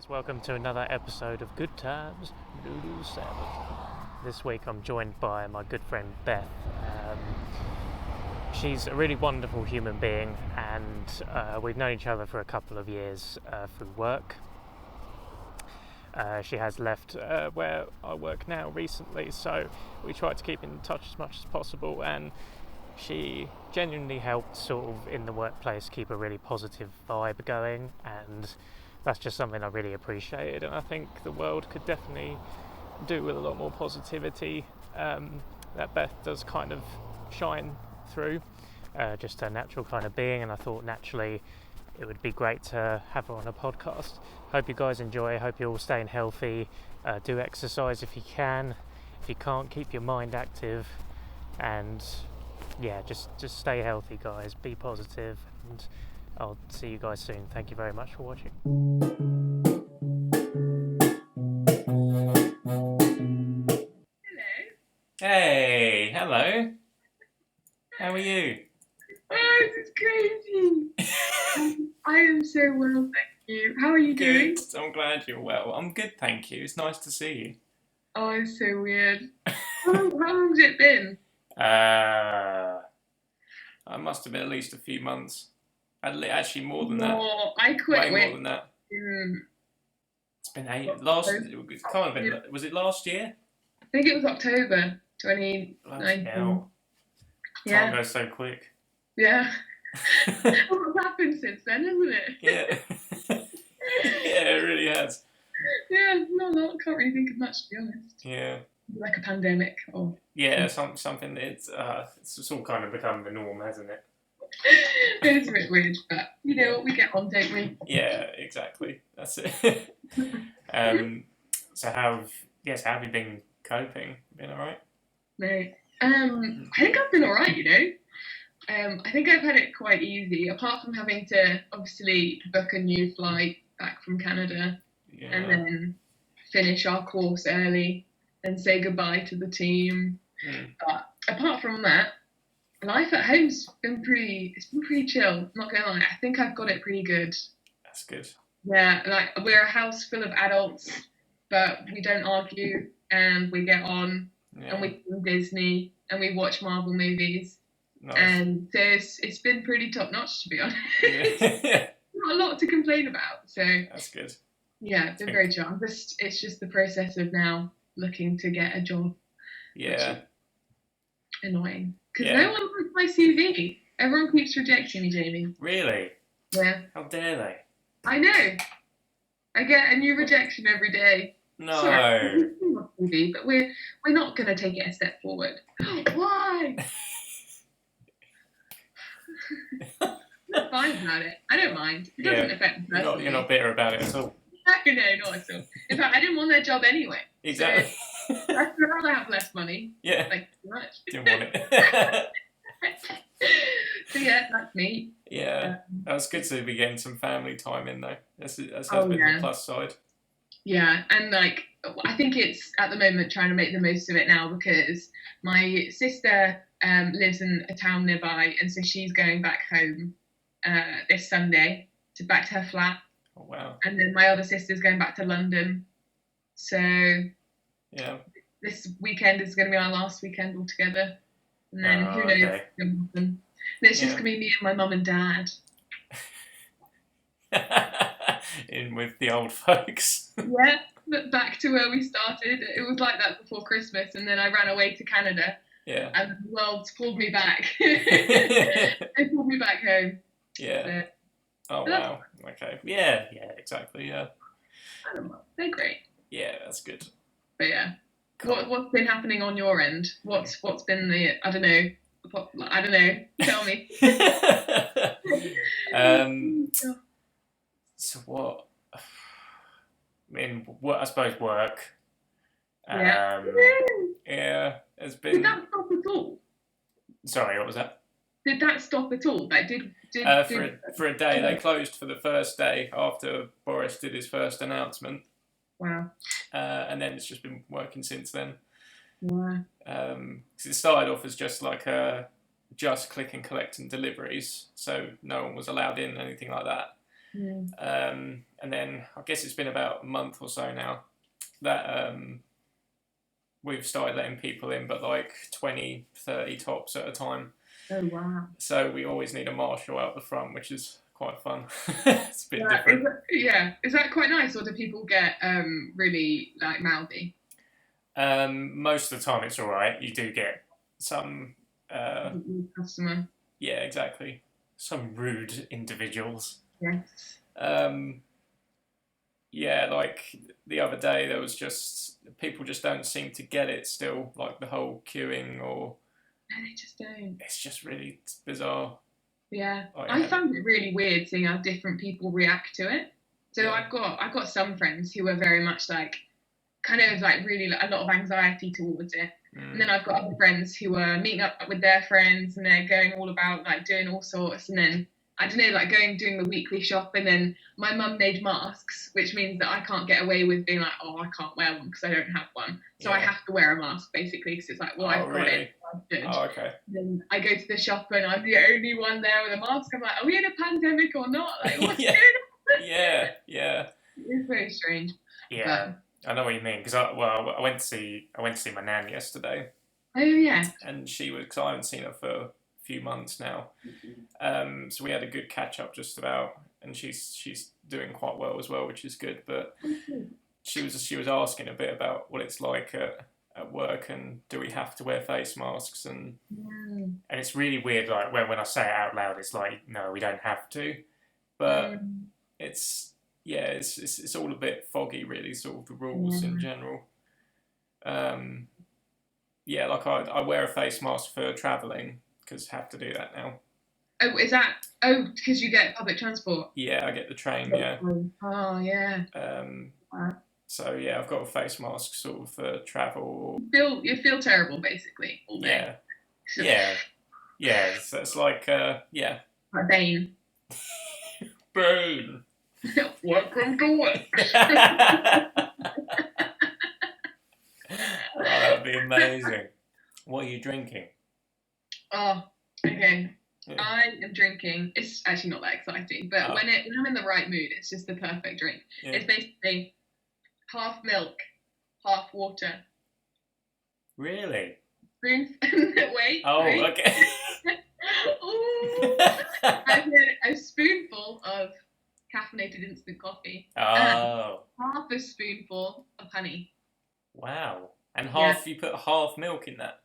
Guys, welcome to another episode of Good Times Noodle Salad. This week I'm joined by my good friend Beth. She's a really wonderful human being, and we've known each other for a couple of years through work. She has left where I work now recently, so we try to keep in touch as much as possible, and she genuinely helped sort of in the workplace keep a really positive vibe going, and that's just something I really appreciated, and I think the world could definitely do with a lot more positivity that Beth does kind of shine through, just her natural kind of being, and I thought naturally it would be great to have her on a podcast. Hope you guys enjoy, hope you're all staying healthy, do exercise if you can. If you can't, keep your mind active, and yeah, just stay healthy, guys, be positive, and I'll see you guys soon. Thank you very much for watching. Hello. Hey, hello. How are you? Oh, this is crazy. I am so well, thank you. How are you doing? Good. I'm glad you're well. I'm good, thank you. It's nice to see you. Oh, it's so weird. How long's it been? I must have been at least a few months. Actually, more than that. More. I quit Way more than that. in It's been it's kind of been, was it last year? I think it was October Bloody 2019. hell. Yeah. Time goes so quick. Yeah. What's happened since then, hasn't it? Yeah. Yeah, it really has. Yeah, no, I can't really think of much, to be honest. Yeah. Like a pandemic or Yeah, something it's all kind of become the norm, hasn't it? it's a bit weird, but you know what, we get on, don't we? Yeah, exactly. That's it. So how have you been coping? Been alright? No. I think I've been alright, you know. I think I've had it quite easy, apart from having to obviously book a new flight back from Canada and then finish our course early and say goodbye to the team. But apart from that, life at home's been pretty chill, not gonna lie. I think I've got it pretty good. That's good. Yeah, like we're a house full of adults, but we don't argue and we get on and we do Disney and we watch Marvel movies. Nice. And so it's been pretty top notch, to be honest. Yeah. Not a lot to complain about. So That's good. yeah, it's been very chill. It's just the process of now looking to get a job. Yeah. Annoying. Because no one wants my CV. Everyone keeps rejecting me, Jamie. Really? Yeah. How dare they? I know. I get a new rejection every day. No. Sorry, CV, but we're not going to take it a step forward. Why? I'm fine about it. I don't mind. It doesn't affect me personally. You're not bitter about it at all. No, not at all. In fact, I didn't want their job anyway. Exactly. So I'd rather have less money. Yeah. Thank you very much. Didn't want it. So yeah, that's me. Yeah. That's good to be getting some family time in though. That's been the plus side. Yeah, and like I think it's at the moment trying to make the most of it now because my sister lives in a town nearby, and so she's going back home this Sunday back to her flat. Oh wow! And then my other sister's going back to London, so yeah, this weekend is going to be our last weekend all together, and then who knows what's going to happen. And it's just going to be me and my mum and dad. In with the old folks. Yeah, but back to where we started. It was like that before Christmas, and then I ran away to Canada. Yeah. And the world's pulled me back. They pulled me back home. Yeah. Oh wow. Okay. Yeah. Yeah. Exactly. Yeah. I don't know. They're great. Yeah, that's good. But yeah, cool. What's been happening on your end? What's been the I don't know. Tell me. So what? I mean, I suppose work. Yeah. Yeah. It's been. Did that stop at all? Sorry, what was that? Did that stop at all? Like, for a day, they closed for the first day after Boris did his first announcement. Wow. And then it's just been working since then. Wow. 'Cause it started off as just like just click and collect and deliveries, so no one was allowed in, anything like that. Mm. And then I guess it's been about a month or so now that we've started letting people in, but like 20, 30 tops at a time. Oh wow. So we always need a marshal out the front, which is quite fun. It's a bit Yeah, different. is that quite nice, or do people get really like mouthy? Most of the time it's all right. You do get some, uh, Customer. yeah, exactly, some rude individuals. Yes. Um, yeah, like the other day, there was just people just don't seem to get it still, like the whole queuing, or No, they just don't. it's just really bizarre. Yeah, Like, I found it really weird seeing how different people react to it. So yeah, I've got some friends who are very much like kind of like really like, a lot of anxiety towards it. And then mm, I've got other friends who are meeting up with their friends and they're going all about like doing all sorts. And then I don't know, like doing the weekly shop. And then my mum made masks, which means that I can't get away with being like, oh, I can't wear one because I don't have one. So I yeah. have to wear a mask basically because it's like, well, Oh, I've got it. really? I'm good. Oh, okay. Then I go to the shop and I'm the only one there with a mask. I'm like, are we in a pandemic or not? Like, what's Yeah, going on? yeah, yeah, It's very strange. yeah. But I know what you mean because I went to see my nan yesterday, oh yeah. and she was, cause I haven't seen her for a few months now. So we had a good catch up just about, and she's doing quite well as well, which is good. But she was asking a bit about what it's like at work, and do we have to wear face masks, and it's really weird. Like when I say it out loud, it's like no, we don't have to, but it's yeah, it's all a bit foggy, really. Sort of the rules in general. Um, yeah, like I wear a face mask for traveling because I have to do that now. Oh, is that? Oh, because you get public transport. Yeah, I get the train. Yeah. Oh yeah. Um, Wow. so yeah, I've got a face mask sort of for travel. You feel terrible basically all day. Yeah, yeah, yeah. So it's like yeah, Like Bane. Bane. Welcome to work. Oh, that'd be amazing. What are you drinking? Oh, okay. Yeah. I am drinking. It's actually not that exciting, but Oh. when I'm in the right mood, it's just the perfect drink. Yeah. It's basically half milk, half water. Really? Wait. Oh, Wait. okay. Ooh. And then a spoonful of caffeinated instant coffee. Oh, Half a spoonful of honey. wow. And Yeah. you put half milk in that.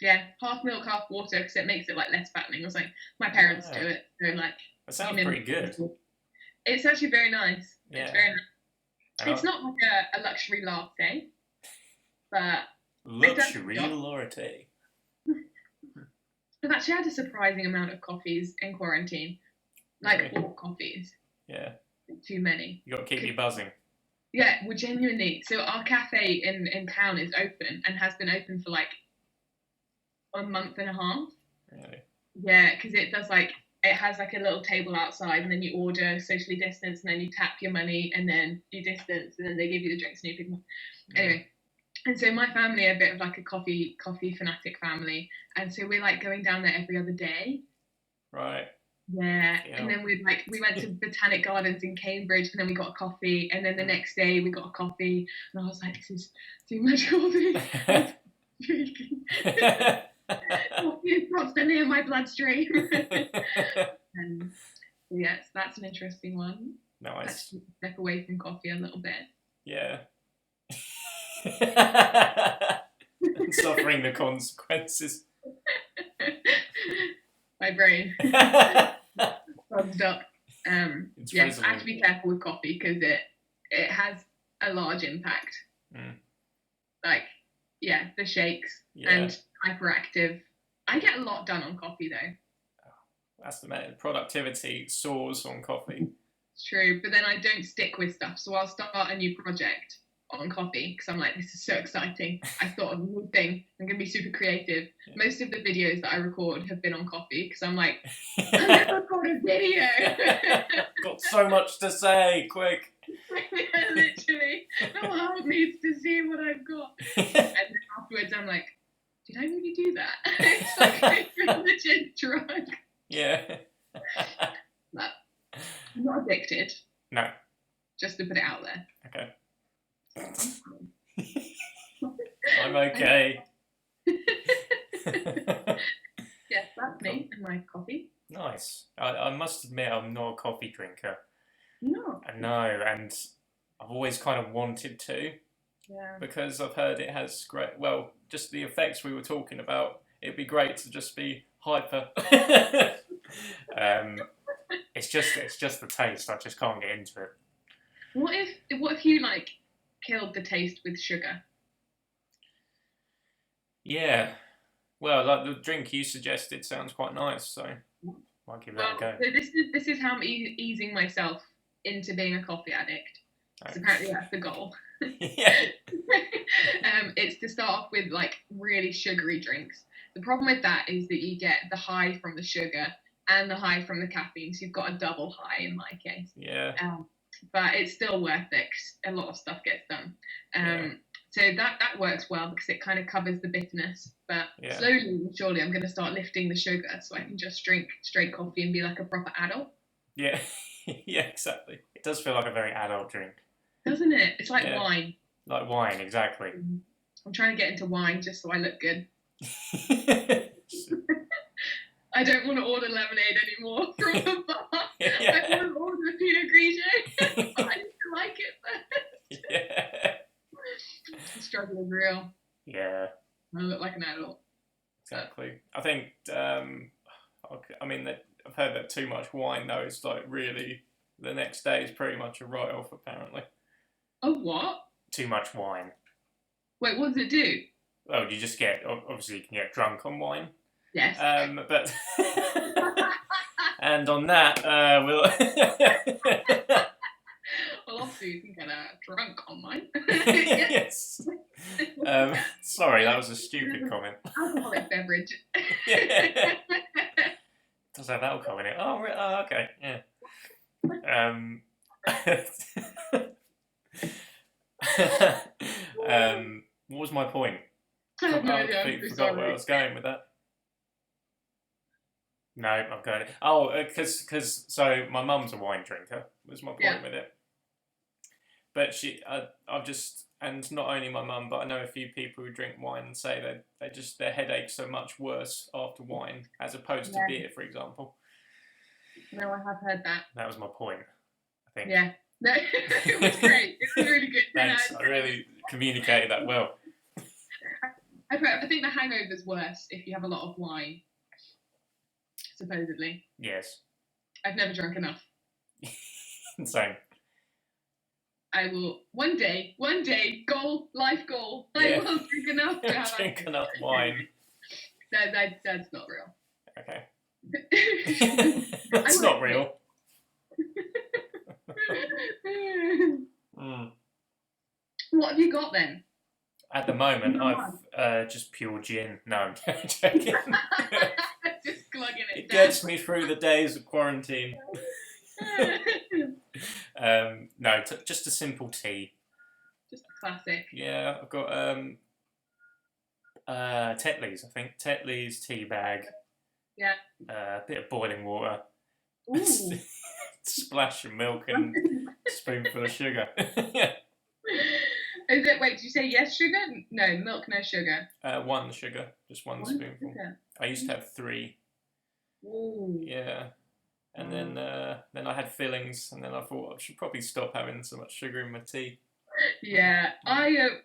Yeah, half milk, half water, because it makes it like less fattening or something. My parents Wow. do it, so like. That sounds pretty good. It's actually very nice. Yeah. It's very nice. And It's not like a luxury latte, but luxury latte. I've actually had a surprising amount of coffees in quarantine, like Really? all coffees. Yeah. Too many. You got to keep me buzzing. Yeah, well, genuinely. So our cafe in town is open and has been open for like a month and a half. Really? Yeah, because it does like it has like a little table outside, and then you order socially distanced, and then you tap your money, and then you distance, and then they give you the drinks, and you pick them up. Anyway, and so my family are a bit of like a coffee fanatic family, and so we're like going down there every other day. Right. Yeah, and then we went to Botanic Gardens in Cambridge, and then we got a coffee, and then the next day we got a coffee, and I was like, this is too much coffee. Coffee is constantly in my bloodstream. And yes, that's an interesting one. Nice. Actually, step away from coffee a little bit. Yeah. And suffering the consequences. My brain buzzed up. Yes, I have to be careful with coffee because it has a large impact. Like, yeah, the shakes and hyperactive. I get a lot done on coffee though. That's the matter. Productivity soars on coffee. It's true, but then I don't stick with stuff. So I'll start a new project on coffee because I'm like, this is so exciting. I thought of a new thing. I'm going to be super creative. Yeah. Most of the videos that I record have been on coffee because I'm like, I'm going to record a video. Got so much to say, quick. Literally. The world needs to see what I've got. And then afterwards I'm like, did I really do that? It's like a legit drug. Yeah. But I'm not addicted. I'm okay. Yes, that's Cool. me and my coffee. Nice. I must admit, I'm not a coffee drinker. No. I know, and I've always kind of wanted to Yeah. because I've heard it has great, well, just the effects we were talking about. It'd be great to just be hyper. um, it's just the taste. I just can't get into it. What if you like killed the taste with sugar? Yeah. Well, like the drink you suggested sounds quite nice, so might give that a Well, go. so this is how I'm easing myself into being a coffee addict. Because Right. apparently that's the goal. Yeah. It's to start off with like really sugary drinks. The problem with that is that you get the high from the sugar and the high from the caffeine, so you've got a double high in my case. Yeah. But it's still worth it 'cause a lot of stuff gets done. Yeah. So that works well because it kind of covers the bitterness. But Yeah. slowly and surely, I'm going to start lifting the sugar so I can just drink straight coffee and be like a proper adult. Yeah. Yeah. Exactly. It does feel like a very adult drink. Doesn't it? It's like Yeah. wine. Like wine, exactly. I'm trying to get into wine just so I look good. I don't want to order lemonade anymore from the bar. Yeah. I want to order a Pinot Grigio. But I need to like it first. Yeah. The struggle is real. Yeah. I look like an adult. Exactly. I think. I mean, I've heard that too much wine though is like really the next day is pretty much a write-off. Apparently, Oh, what? too much wine. Wait, what does it do? Well, you just get obviously you can get drunk on wine. Yes. But and on that, we'll. Well, obviously you can get drunk on mine. Yes. Sorry, that was a stupid comment. Alcoholic beverage. Yeah. Does have alcohol in it? Oh, okay, yeah. What was my point? I have no I idea. I'm completely so forgot where I sorry. was going with that. No, I've got it. Oh, because so my mum's a wine drinker. Was my point Yeah. with it. But I've just, and not only my mum, but I know a few people who drink wine and say that their headaches are much worse after wine as opposed to Yeah. beer, for example. No, I have heard that. That was my point, I think. Yeah. No, it was great. It was really good. Thanks. I really communicated that well. I think the hangover's worse if you have a lot of wine. Supposedly. Yes. I've never drunk enough. Same. I will one day, life goal. Yeah. I will drink enough to have Drink enough wine. That's not real. Okay. That's not real. What have you got then? At the moment, I've just pure gin. No, I'm joking. Just plugging it It down. gets me through the days of quarantine. No, just a simple tea. Just a classic. Yeah, I've got Tetley's, I think. Tetley's tea bag. Yeah. A bit of boiling water. Ooh. Splash of milk and a spoonful of sugar. Yeah. Is it? Wait, did you say yes sugar? No, milk, no sugar. One sugar, just one spoonful. Sugar. I used to have 3. Ooh. Yeah. And then I had fillings, and then I thought I should probably stop having so much sugar in my tea. Yeah,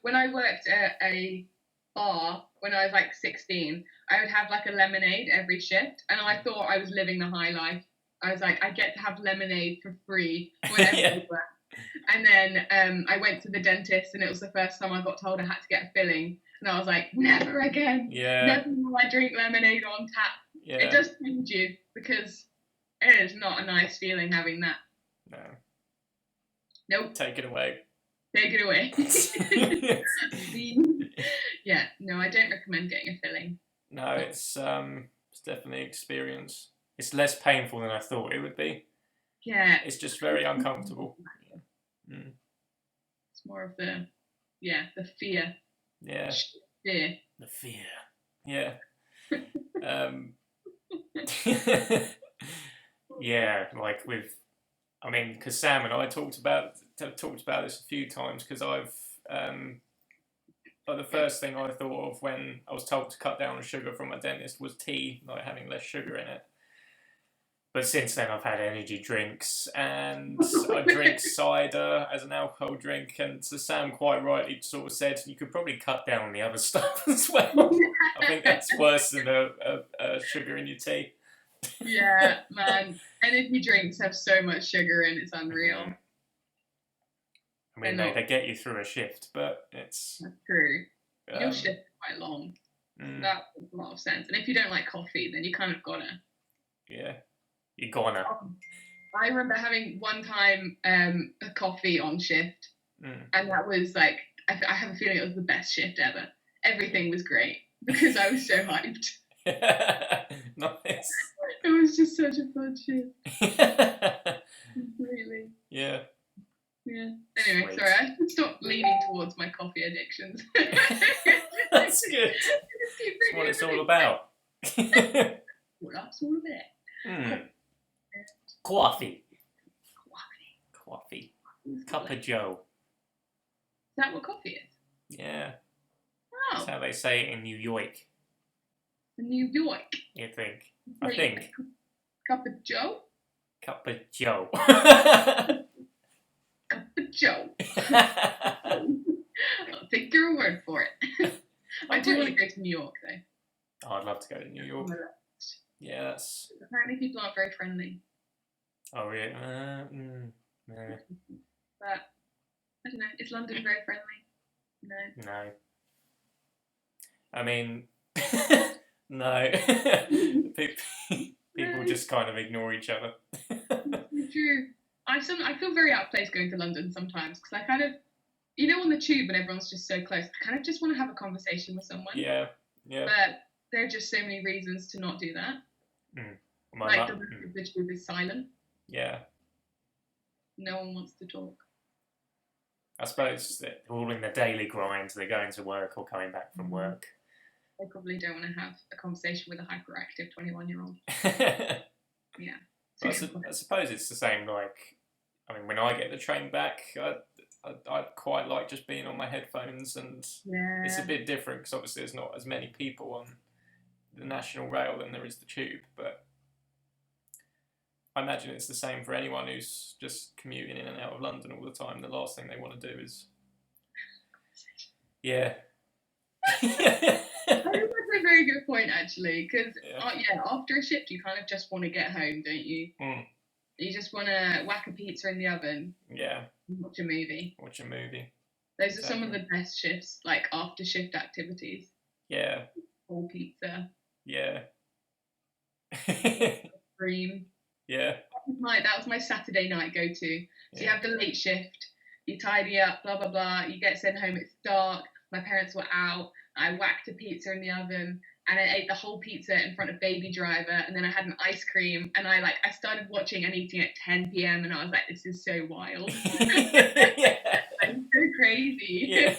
when I worked at a bar when I was like 16, I would have like a lemonade every shift, and I thought I was living the high life. I was like, I get to have lemonade for free whenever Yeah. I work. And then I went to the dentist, and it was the first time I got told I had to get a filling, and I was like, never again. Yeah. Never will I drink lemonade on tap. Yeah. It does change you because it is not a nice feeling having that. No. Nope. Take it away. Take it away. Yeah, no, I don't recommend getting a filling. No, it's definitely an experience. It's less painful than I thought it would be. Yeah. It's just very uncomfortable. Mm. It's more of the fear. Yeah. Fear. The fear. Yeah. Yeah, like because Sam and I talked about this a few times because I've Like the first thing I thought of when I was told to cut down on sugar from my dentist was tea, like having less sugar in it. But since then, I've had energy drinks, and I drink cider as an alcohol drink. And so Sam quite rightly sort of said you could probably cut down on the other stuff as well. I think that's worse than a sugar in your tea. Yeah, man. Energy drinks have so much sugar in, it's unreal. I mean, they get you through a shift, but it's... That's true. Your shift is quite long. So that makes a lot of sense. And if you don't like coffee, then you kind of gotta. Yeah, you gotta. I remember having one time a coffee on shift, and that was like, I have a feeling it was the best shift ever. Everything was great because I was so hyped. Nice. It was just such a fun shift. Completely. Yeah. Yeah. Anyway, Sweet. Sorry, I should stop leaning towards my coffee addictions. That's good. That's what it's all about. What that's all about. Coffee. Cup of Joe. Is that what coffee is? Yeah. Oh. That's how they say it in New York. New York? You think? I think. Cup of Joe? Cup of Joe. Cup of Joe. I'll take your word for it. I do want to go to New York, though. Oh, I'd love to go to New York. Yeah, that's... Apparently people aren't very friendly. Oh, really? No. But, I don't know, is London very friendly? No. I mean, no. People just kind of ignore each other. True. I feel very out of place going to London sometimes because I kind of, on the tube when everyone's just so close, I kind of just want to have a conversation with someone. Yeah. But there are just so many reasons to not do that. Like the rest of the tube is silent. Yeah. No one wants to talk. I suppose they're all in the daily grind. They're going to work or coming back from work. They probably don't want to have a conversation with a hyperactive 21-year-old. Yeah. I suppose it's the same, like, I mean, when I get the train back, I quite like just being on my headphones, and it's a bit different because obviously there's not as many people on the National Rail than there is the tube, but I imagine it's the same for anyone who's just commuting in and out of London all the time. The last thing they want to do is... Yeah. I think that's a very good point, actually, because after a shift, you kind of just want to get home, don't you? You just want to whack a pizza in the oven. Yeah. And watch a movie. Those are some of the best shifts, like after shift activities. Yeah. Whole pizza. Yeah. Cream. Yeah. That was my Saturday night go-to. So you have the late shift, you tidy up, blah, blah, blah. You get sent home, it's dark. My parents were out. I whacked a pizza in the oven, and I ate the whole pizza in front of Baby Driver, and then I had an ice cream, and I started watching and eating at 10 p.m, and I was like, this is so wild. I'm so crazy. Yeah.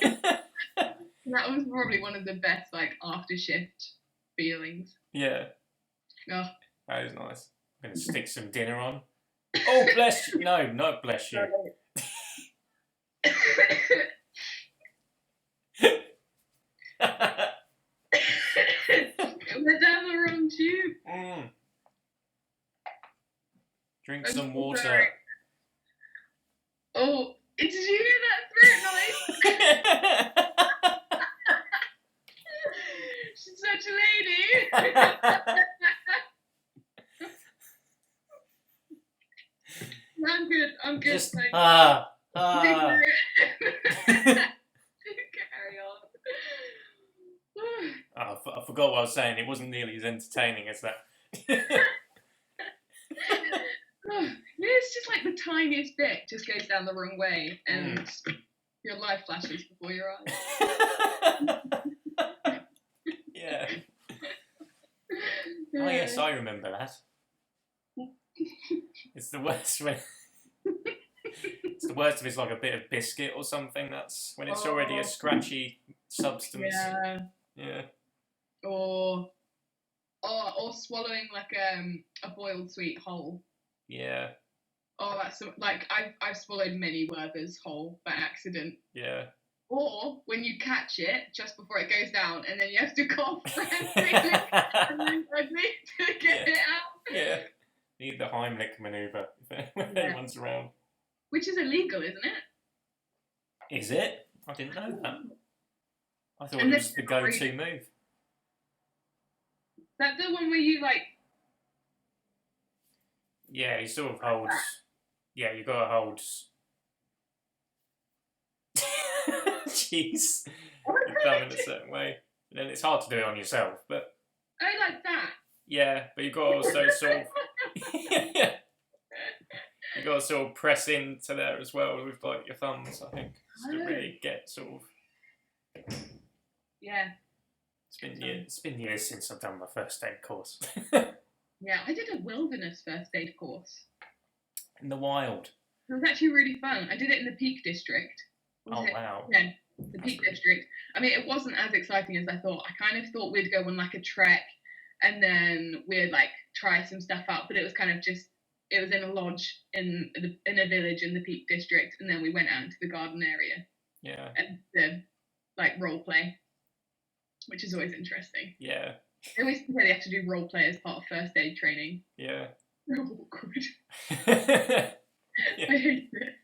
That was probably one of the best, after shift feelings. Yeah. Oh. That is nice. I'm going to stick some dinner on. Oh, bless you. No, not bless you. It went down the wrong tube. Drink some water. Sorry. Oh, did you hear that throat noise? She's such a lady. I'm good. Just, Carry on. I forgot what I was saying. It wasn't nearly as entertaining as that. It's just like the tiniest bit just goes down the wrong way, and your life flashes before your eyes. Yeah. Oh yes, I remember that. It's the worst when it's the worst if it's like a bit of biscuit or something. That's when it's already a scratchy substance. Yeah. Or swallowing like a boiled sweet whole. Yeah. Oh, that's I've swallowed many Werther's whole by accident. Yeah. Or when you catch it just before it goes down, and then you have to cough frantically and then to get it out. Yeah. Need the Heimlich manoeuvre if anyone's around. Which is illegal, isn't it? Is it? I didn't know that. I thought it was the go-to move. Is that the one where you like? Yeah, he sort of holds. Yeah, you gotta hold. Jeez, you thumb in a certain way, and then it's hard to do it on yourself. But oh, like that. Yeah, but you got to also sort of. You got to sort of press into there as well with like your thumbs, I think, just to really get sort of. Yeah. It's been years since I've done my first aid course. Yeah, I did a wilderness first aid course. In the wild. It was actually really fun. I did it in the Peak District. Wow. Yeah, the Peak District. I mean, it wasn't as exciting as I thought. I kind of thought we'd go on like a trek and then we'd like try some stuff out, but it was kind of just, it was in a lodge in a village in the Peak District, and then we went out into the garden area. Yeah. And did like role play, which is always interesting. Yeah. They always say they have to do role play as part of first aid training. Yeah. They're awkward. I hate it.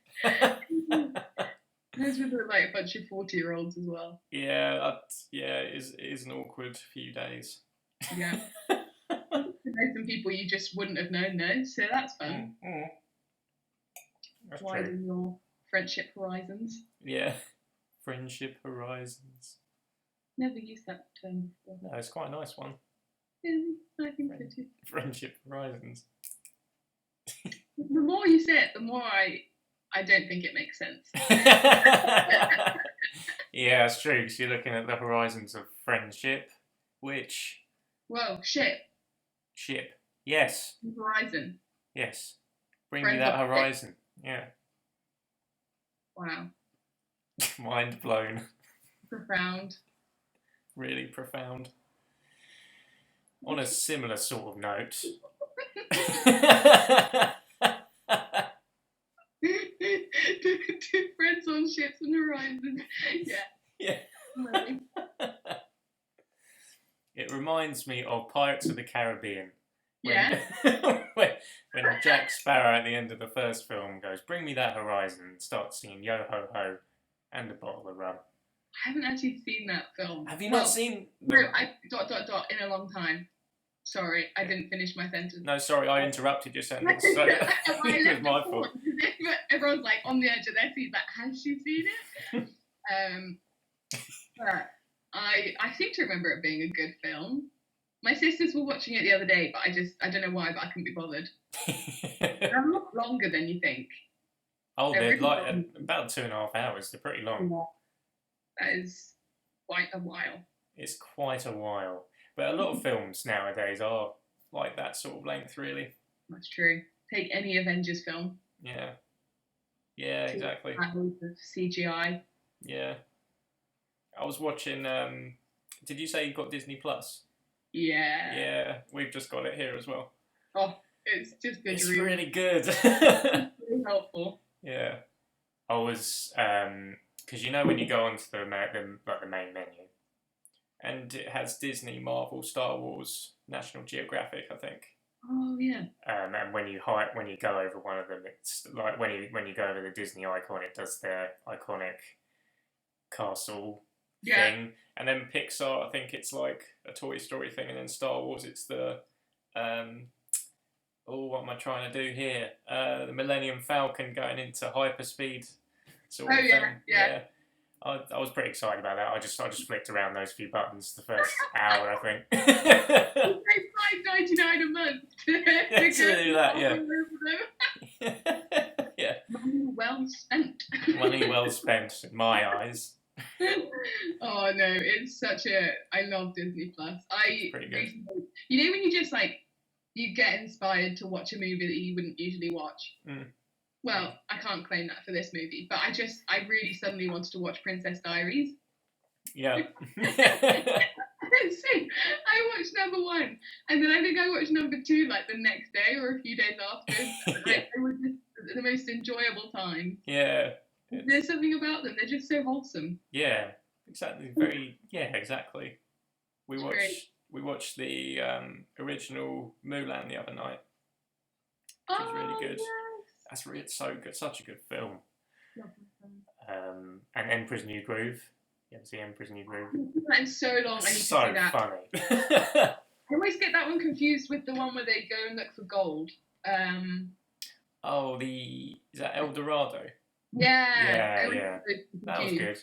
Those were like a bunch of 40-year-olds as well. Yeah, it is an awkward few days. Yeah. Some people you just wouldn't have known, though, so that's fun. That's widen your friendship horizons. Yeah, friendship horizons. Never used that term before. No, it's quite a nice one. Yeah, I think so too. Friendship horizons. The more you say it, the more I don't think it makes sense. Yeah, it's true, because you're looking at the horizons of friendship, which... Whoa, ship. Ship. Yes. Horizon. Yes. Bring me that horizon. Yeah. Wow. Mind blown. Profound. Really profound. On a similar sort of note. Two friends on ships and horizons. Yeah. Yeah. It reminds me of Pirates of the Caribbean. When Jack Sparrow at the end of the first film goes, "Bring me that horizon," and starts singing "Yo ho ho" and a bottle of rum. I haven't actually seen that film. Have you not seen? No, in a long time. Sorry, I didn't finish my sentence. No, sorry, I interrupted your sentence. So it was my fault. Everyone's like on the edge of their seat, like, has she seen it? But I seem to remember it being a good film. My sisters were watching it the other day, but I don't know why, but I couldn't be bothered. They're a lot longer than you think. Oh, they're really like about 2.5 hours. They're pretty long. Yeah. That is quite a while. It's quite a while. But a lot of films nowadays are like that sort of length, really. That's true. Take any Avengers film. Yeah. Yeah, exactly. CGI. Yeah. I was watching, did you say you got Disney Plus? Yeah. Yeah, we've just got it here as well. Oh, it's just a It's dream. really good. It's really helpful. Yeah. I was, because you know when you go onto the main menu, and it has Disney, Marvel, Star Wars, National Geographic, I think. Oh yeah. And when you go over one of them, it's like when you go over the Disney icon, it does their iconic castle thing, and then Pixar, I think it's like a Toy Story thing, and then Star Wars, it's the what am I trying to do here? The Millennium Falcon going into hyperspeed sort of thing. Yeah. I was pretty excited about that. I just flicked around those few buttons the first hour, I think. It's $5.99 a month. To do that, yeah. Yeah. Money well spent. Money well spent in my eyes. Oh no, it's such a. I love Disney Plus. Pretty good. You know when you just like you get inspired to watch a movie that you wouldn't usually watch. Mm. Well, I can't claim that for this movie, but I really suddenly wanted to watch Princess Diaries. Yeah. So I watched number 1, and then I think I watched number 2 like the next day or a few days after. Yeah. It was just the most enjoyable time. Yeah. There's something about them. They're just so wholesome. Yeah, exactly. Exactly. We watched the original Mulan the other night, which was really good. Yes. It's so good, such a good film. And Emperor's New Groove. You ever see Emperor's New Groove? That is so long. I need to see that. Funny. I always get that one confused with the one where they go and look for gold. Is that El Dorado? Yeah. Yeah. That was good.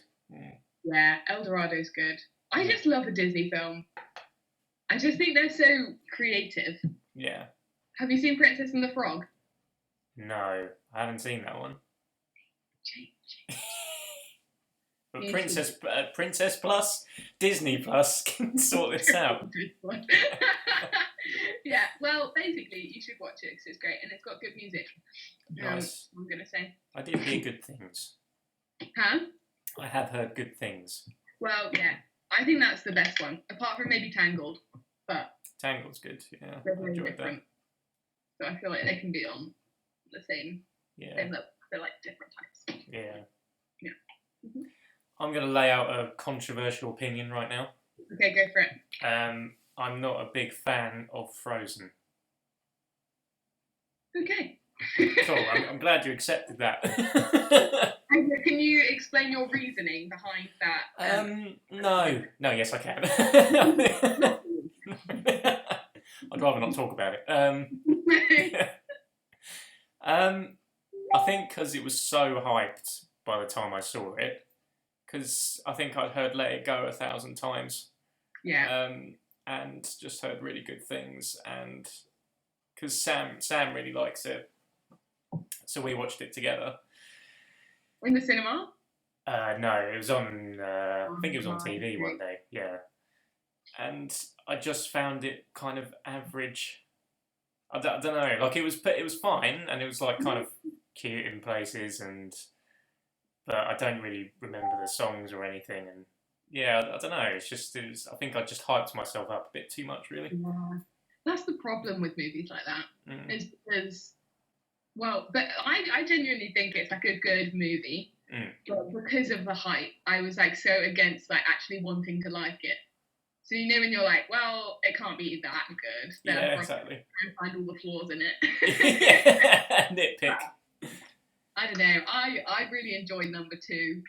Yeah, El Dorado's good. I just love a Disney film. I just think they're so creative. Yeah. Have you seen Princess and the Frog? No, I haven't seen that one. But Princess Plus, Disney Plus can sort this out. Yeah, well, basically, you should watch it because it's great and it's got good music. Nice. I'm going to say. I did hear good things. Huh? I have heard good things. Well, yeah. I think that's the best one, apart from maybe Tangled. But Tangled's good, yeah. They're really different. So I feel like they can be on the same level. They're like different types. Yeah. Yeah. Mm-hmm. I'm going to lay out a controversial opinion right now. Okay, go for it. I'm not a big fan of Frozen. Okay. Cool, I'm glad you accepted that. Can you explain your reasoning behind that? No, yes I can. I'd rather not talk about it. I think because it was so hyped by the time I saw it, because I think I'd heard Let It Go 1,000 times. Yeah. And just heard really good things, and because Sam really likes it, so we watched it together. In the cinema? No, it was on. I think it was on TV one day. Yeah, and I just found it kind of average. I don't know. Like it was fine, and it was like kind of cute in places, but I don't really remember the songs or anything. And yeah, I don't know. I think I just hyped myself up a bit too much, really. Yeah. That's the problem with movies like that. Is because, well, but I genuinely think it's like a good movie. But because of the hype, I was like so against like actually wanting to like it. So you know when you're like, well, it can't be that good. Yeah, exactly. And find all the flaws in it. Nitpick. I don't know. I really enjoyed number 2.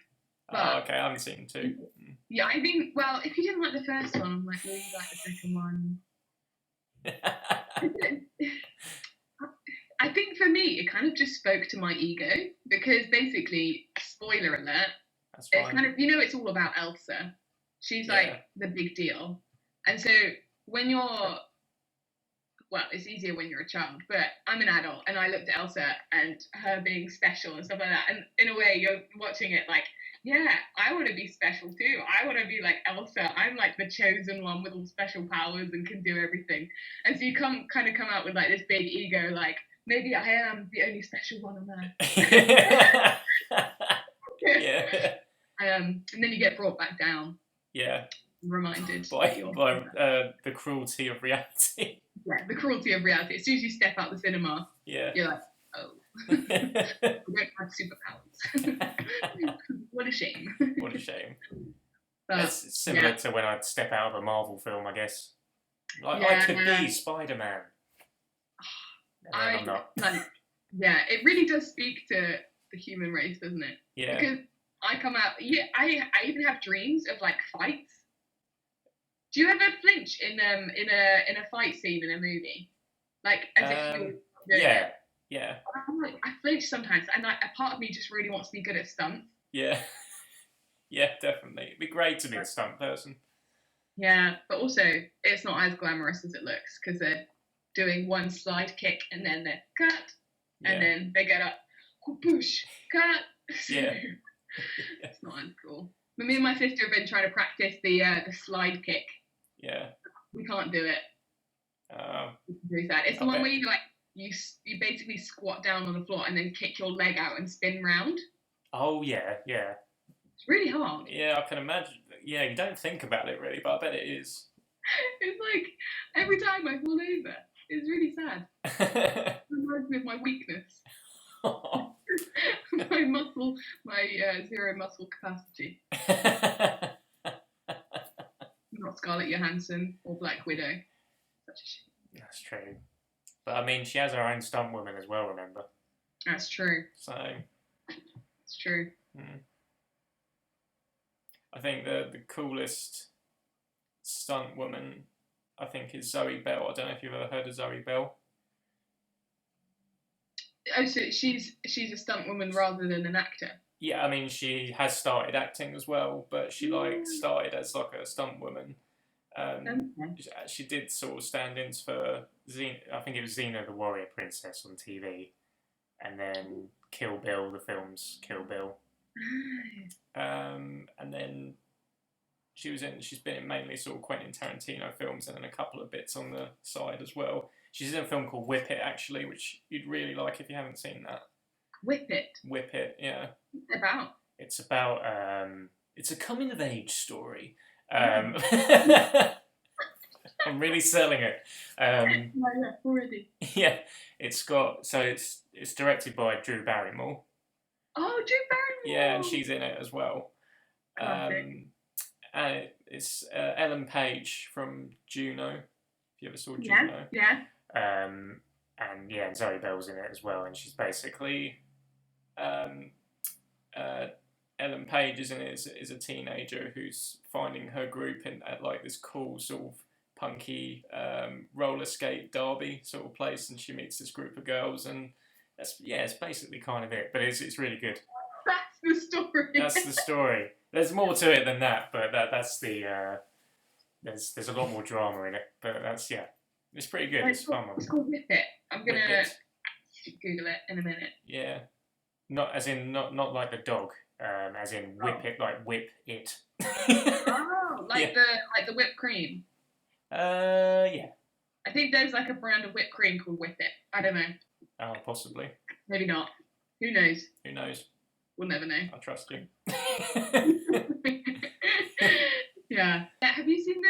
But, okay, I haven't seen 2. Yeah, I think, well, if you didn't like the first one, I'm like, will you like the second one? I think for me, it kind of just spoke to my ego because basically, spoiler alert, it's kind of, it's all about Elsa. She's like the big deal. And so when it's easier when you're a child, but I'm an adult and I looked at Elsa and her being special and stuff like that. And in a way, you're watching it like, yeah, I want to be special too. I want to be like Elsa. I'm like the chosen one with all special powers and can do everything. And so you come out with like this big ego, like, maybe I am the only special one on Earth. Yeah. And then you get brought back down. Yeah. Reminded by the cruelty of reality. Yeah, the cruelty of reality. As soon as you step out the cinema, you're like, oh, I don't have superpowers. What a shame. What a shame. It's similar to when I'd step out of a Marvel film, I guess. Like, I could be Spider-Man. I'm not. It really does speak to the human race, doesn't it? Yeah. Because I come out. Yeah, I even have dreams of like fights. Do you ever flinch in a fight scene in a movie? Like as if you Yeah. I'm like, I flinch sometimes, and like a part of me just really wants to be good at stunts. Yeah. Yeah, definitely. It'd be great to be a stunt person. Yeah, but also it's not as glamorous as it looks because they're doing one slide kick and then they're cut, and then they get up, push, cut. Yeah. It's not as cool. But me and my sister have been trying to practice the slide kick. Yeah. We can't do it. It's really sad. It's the one where you like you basically squat down on the floor and then kick your leg out and spin round. Oh yeah. It's really hard. Yeah, I can imagine. Yeah, you don't think about it really, but I bet it is. It's like every time I fall over, it's really sad. It reminds me of my weakness. my zero muscle capacity. Not Scarlett Johansson or Black Widow. Such a shame. That's true. But I mean, she has her own stunt woman as well, remember? That's true. So. It's true. I think the coolest stunt woman, I think, is Zoe Bell. I don't know if you've ever heard of Zoe Bell. Oh, so she's a stunt woman rather than an actor. Yeah, I mean, she has started acting as well, but she started as like a stunt woman. She did sort of stand-ins for I think it was Xena the Warrior Princess on TV, and then Kill Bill, the films Kill Bill. And then she's been in mainly sort of Quentin Tarantino films, and then a couple of bits on the side as well. She's in a film called Whip It, actually, which you'd really like if you haven't seen that. Whip It? Whip It, yeah. What's it about? It's about, it's a coming-of-age story. I'm really selling it. Already. Yeah, it's directed by Drew Barrymore. Oh, Drew Barrymore! Yeah, and she's in it as well. Classic. And it's Ellen Page from Juno. If you ever saw Juno. Yeah. And Zoe Bell's in it as well, and she's basically Ellen Page is in it is a teenager who's finding her group at like this cool sort of punky roller skate derby sort of place, and she meets this group of girls, and it's basically kind of it, but it's really good. That's the story. That's the story. There's more to it than that, but that's the there's a lot more drama in it, but it's pretty good. It's fun. It's called Whip It. I'm gonna Google it in a minute. Yeah, not like the dog, as in whip it, like whip it. Oh, like the whipped cream. Yeah. I think there's like a brand of whipped cream called Whip It. I don't know. Oh, possibly. Maybe not. Who knows? Who knows? We'll never know. I trust you. Yeah. Have you seen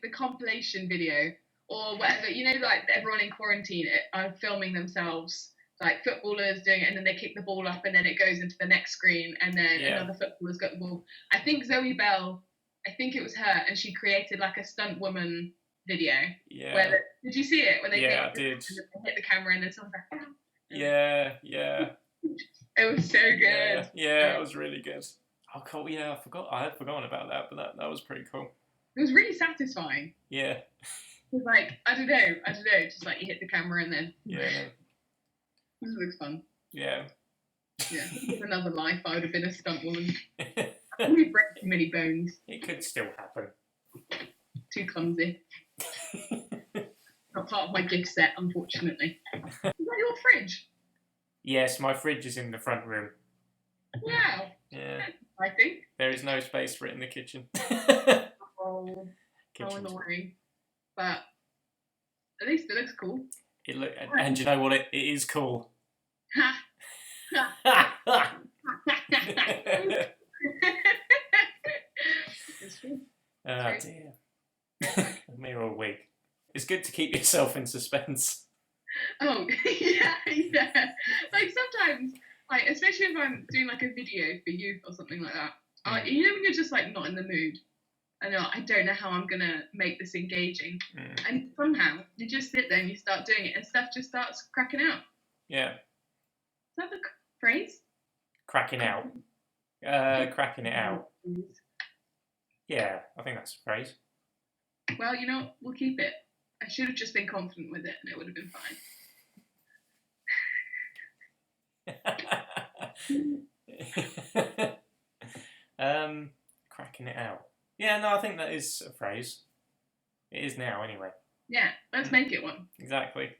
the compilation video or whatever? You know, like everyone in quarantine are filming themselves, like footballers doing it, and then they kick the ball up, and then it goes into the next screen, and then another footballer's got the ball. I think Zoe Bell. I think it was her, and she created like a stunt woman video. Yeah. Did you see it? When they I did. Hit the camera, and then someone's like, oh. Yeah. It was so good. Yeah, it was really good. Oh, cool. Yeah, I had forgotten about that, but that was pretty cool. It was really satisfying. Yeah. It was like, I don't know, just like you hit the camera and then. Yeah. This looks fun. Yeah. Yeah. With another life, I would have been a stunt woman. I probably break too many bones. It could still happen. Too clumsy. Not part of my gift set, unfortunately. Is that your fridge? Yes, my fridge is in the front room. Wow. Yeah. I think. There is no space for it in the kitchen. Oh, how annoying. But at least it looks cool. And you know what? It is cool. It's true. Oh dear. Me all week. It's good to keep yourself in suspense. Oh, yeah. Like sometimes, like especially if I'm doing like a video for youth or something like that, you know when you're just like not in the mood, I don't know how I'm gonna make this engaging, and somehow you just sit there and you start doing it, and stuff just starts cracking out. Yeah. Is that the phrase? Cracking out. Cracking it out. Yeah, I think that's the phrase. Well, you know, we'll keep it. I should have just been confident with it, and it would have been fine. Cracking it out. Yeah, no, I think that is a phrase. It is now, anyway. Yeah, let's make it one. Exactly.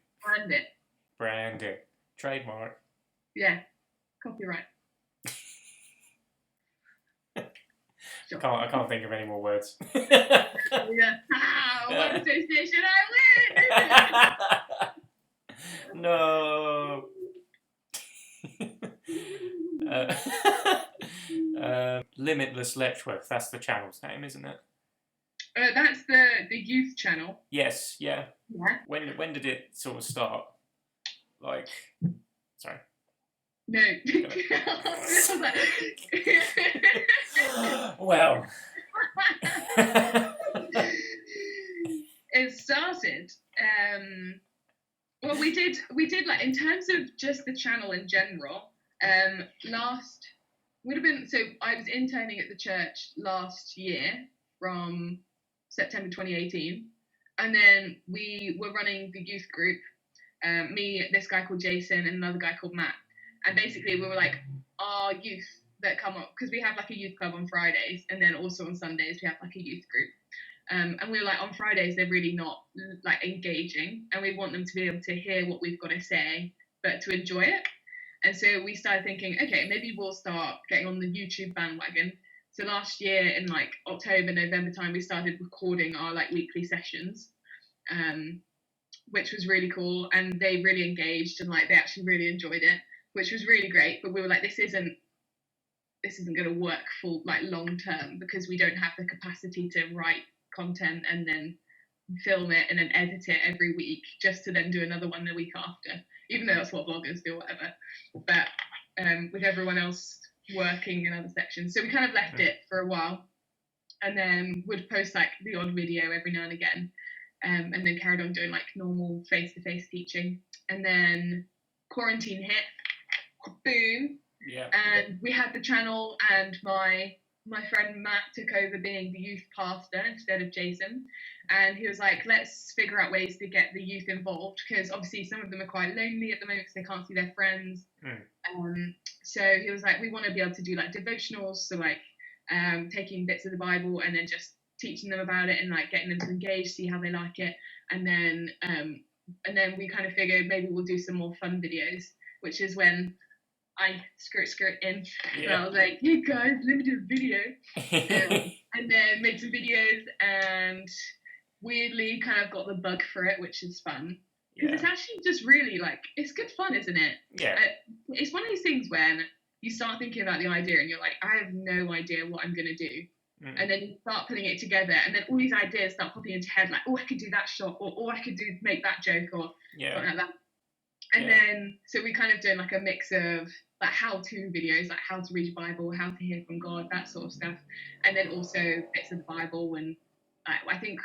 Brand it. Trademark. Yeah. Copyright. I can't think of any more words. Yeah. What association I win! No. Limitless Letchworth. That's the channel's name, isn't it? That's the youth channel. Yes. Yeah. Yeah. When did it sort of start? Like, sorry. No. This was like... Well. It started. Well, we did like, in terms of just the channel in general. Last would have been, so I was interning at the church last year from September 2018, and then we were running the youth group. Me, this guy called Jason, and another guy called Matt, and basically we were like, our youth that come up, because we have like a youth club on Fridays, and then also on Sundays we have like a youth group. And we were like, on Fridays they're really not like engaging, and we want them to be able to hear what we've got to say, but to enjoy it. And so we started thinking, okay, maybe we'll start getting on the YouTube bandwagon. So last year in like October, November time, we started recording our like weekly sessions, which was really cool, and they really engaged, and like they actually really enjoyed it, which was really great. But we were like, this isn't going to work for like long term, because we don't have the capacity to write content and then film it and then edit it every week just to then do another one the week after, even though that's what bloggers do or whatever. But with everyone else working in other sections, so we kind of left it for a while, and then would post like the odd video every now and again, and then carried on doing like normal face-to-face teaching. And then quarantine hit, boom. Yeah. And we had the channel, and my friend Matt took over being the youth pastor instead of Jason. And he was like, let's figure out ways to get the youth involved, because obviously some of them are quite lonely at the moment because they can't see their friends. So he was like, we want to be able to do like devotionals, so like taking bits of the Bible and then just teaching them about it and like getting them to engage, see how they like it. And then we kind of figured maybe we'll do some more fun videos, which is when I skirt in. Yeah. And I was like, hey guys, let me do a video. And then made some videos, and weirdly kind of got the bug for it, which is fun. Because it's actually just really like, it's good fun, isn't it? Yeah. It's one of these things when you start thinking about the idea and you're like, I have no idea what I'm going to do. And then you start putting it together, and then all these ideas start popping into your head, like, oh, I could do that shot, or I could make that joke, or something like that. And then, so we kind of doing like a mix of like how-to videos, like how to read your Bible, how to hear from God, that sort of stuff. And then also bits of the Bible, and I think,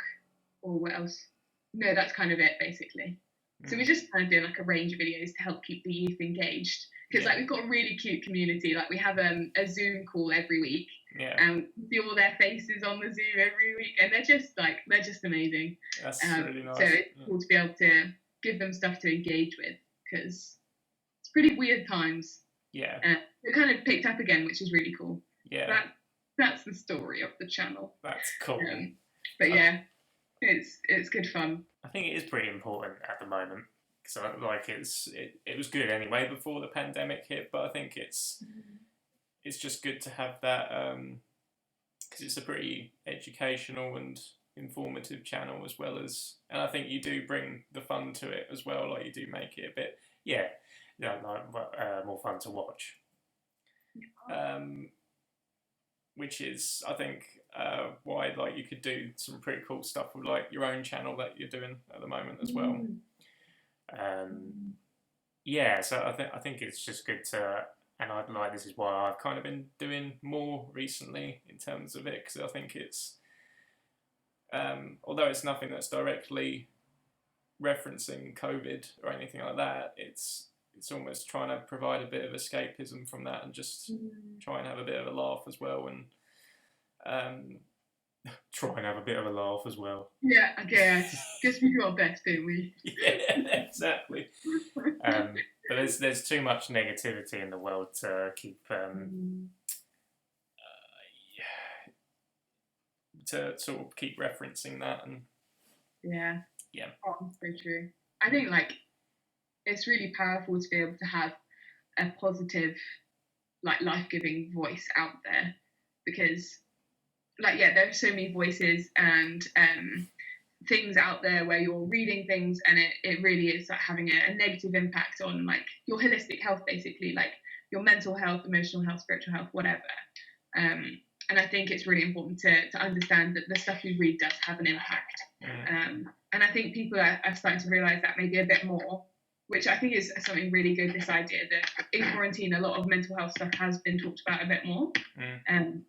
or what else? No, that's kind of it, basically. So we're just kind of doing like a range of videos to help keep the youth engaged. Because like we've got a really cute community. Like we have a Zoom call every week. And see all their faces on the Zoom every week. And they're just amazing. That's really nice. So it's cool to be able to give them stuff to engage with, because it's pretty weird times. Yeah. It kind of picked up again, which is really cool. Yeah. That's the story of the channel. That's cool. But yeah, it's good fun. I think it is pretty important at the moment. So like it was good anyway before the pandemic hit, but I think it's just good to have that, because it's a pretty educational and informative channel, as well as, and I think you do bring the fun to it as well. Like you do make it a bit, more fun to watch. Which is, I think, why like you could do some pretty cool stuff with like your own channel that you're doing at the moment as well. So I think it's just good to, and I'd like, this is why I've kind of been doing more recently in terms of it, because I think it's, although it's nothing that's directly referencing COVID or anything like that, it's almost trying to provide a bit of escapism from that, and just try and have a bit of a laugh as well, and try and have a bit of a laugh as well. Yeah, I guess we do our best, don't we? Yeah, exactly. But there's too much negativity in the world to keep to sort of keep referencing that, and yeah, oh, so true. I think like it's really powerful to be able to have a positive, like life-giving voice out there, because like there are so many voices and things out there where you're reading things, and it really is like having a negative impact on like your holistic health, basically, like your mental health, emotional health, spiritual health, whatever. And I think it's really important to understand that the stuff we read does have an impact. And I think people are starting to realise that maybe a bit more, which I think is something really good, this idea that in quarantine, a lot of mental health stuff has been talked about a bit more,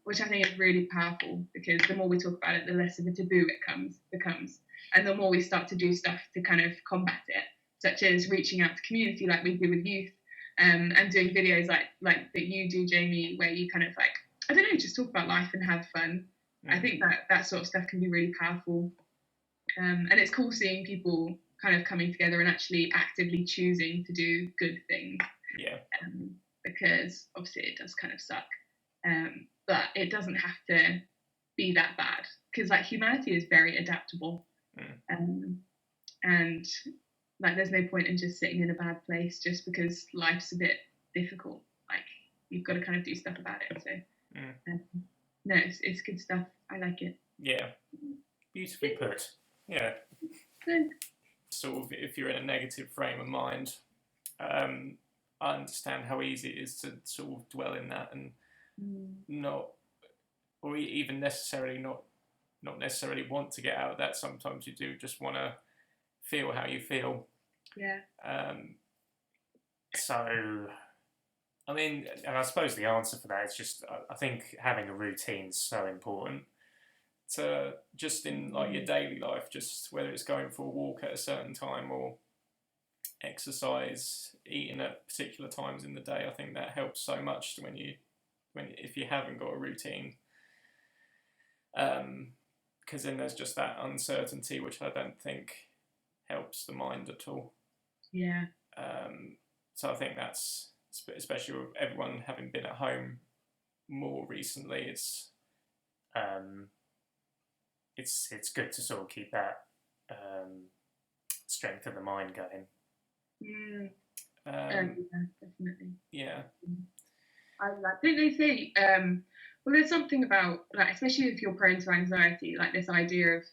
which I think is really powerful, because the more we talk about it, the less of a taboo it becomes. And the more we start to do stuff to kind of combat it, such as reaching out to community like we do with youth, and doing videos like that you do, Jamie, where you kind of like, I don't know, just talk about life and have fun. I think that sort of stuff can be really powerful. And it's cool seeing people kind of coming together and actually actively choosing to do good things. Yeah. Because obviously it does kind of suck. But it doesn't have to be that bad, because like humanity is very adaptable. And like there's no point in just sitting in a bad place just because life's a bit difficult. Like you've got to kind of do stuff about it. So no, it's good stuff. I like it. Yeah, beautifully put. Yeah. Sort of, if you're in a negative frame of mind, I understand how easy it is to sort of dwell in that and not, or even necessarily not necessarily want to get out of that. Sometimes you do just want to feel how you feel. Yeah. So, I mean, and I suppose the answer for that is just, I think having a routine is so important. To just in like your daily life, just whether it's going for a walk at a certain time or exercise, eating at particular times in the day, I think that helps so much if you haven't got a routine. Because then there's just that uncertainty, which I don't think helps the mind at all. Yeah. So I think that's, especially with everyone having been at home more recently, it's good to sort of keep that strength of the mind going. Yeah, definitely. Yeah. I think they say, well, there's something about, like, especially if you're prone to anxiety, like this idea of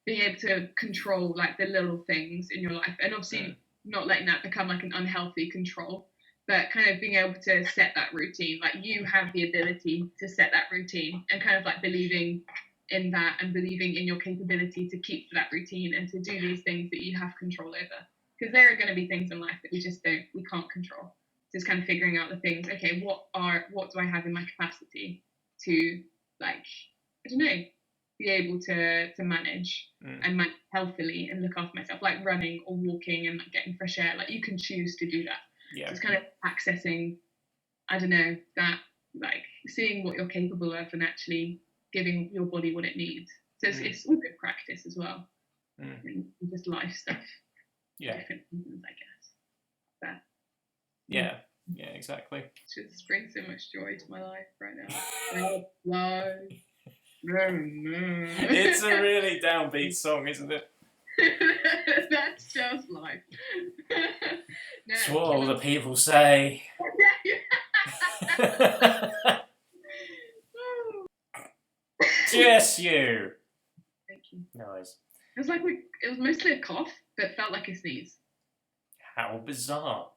being able to control like the little things in your life, and obviously not letting that become like an unhealthy control, but kind of being able to set that routine. Like you have the ability to set that routine, and kind of like believing in that and believing in your capability to keep that routine and to do these things that you have control over. Because there are going to be things in life that we can't control. Just kind of figuring out the things. Okay, what do I have in my capacity to, like, I don't know, be able to manage and manage healthily and look after myself, like running or walking and like getting fresh air. Like you can choose to do that. Yeah. So it's kind of accessing, I don't know, that, like seeing what you're capable of and actually giving your body what it needs. So it's all good practice as well. And just life stuff. Yeah. Different reasons, I guess. But, yeah, exactly. It just brings so much joy to my life right now. It's a really downbeat song, isn't it? That's just life. No, it's what all the people say. Just you. Thank you. Nice. It was like it was mostly a cough, but felt like a sneeze. How bizarre.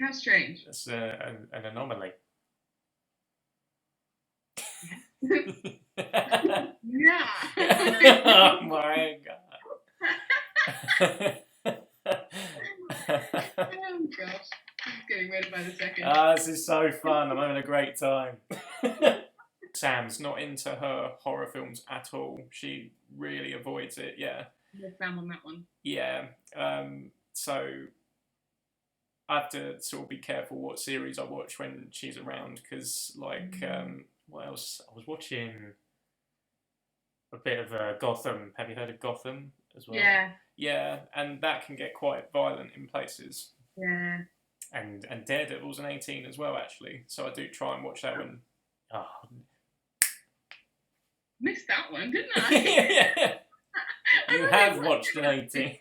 How strange. That's an anomaly. Yeah. Oh my god. Oh gosh. I'm getting ready by the second. This is so fun. I'm having a great time. Sam's not into her horror films at all. She really avoids it, yeah. No Sam on that one. Yeah. So I have to sort of be careful what series I watch when she's around, because, like, what else? I was watching a bit of Gotham. Have you heard of Gotham as well? Yeah. Yeah, and that can get quite violent in places. Yeah. And Daredevil's an 18 as well, actually. So I do try and watch that when... Oh. Missed that one, didn't I? Yeah. You have watched an 18.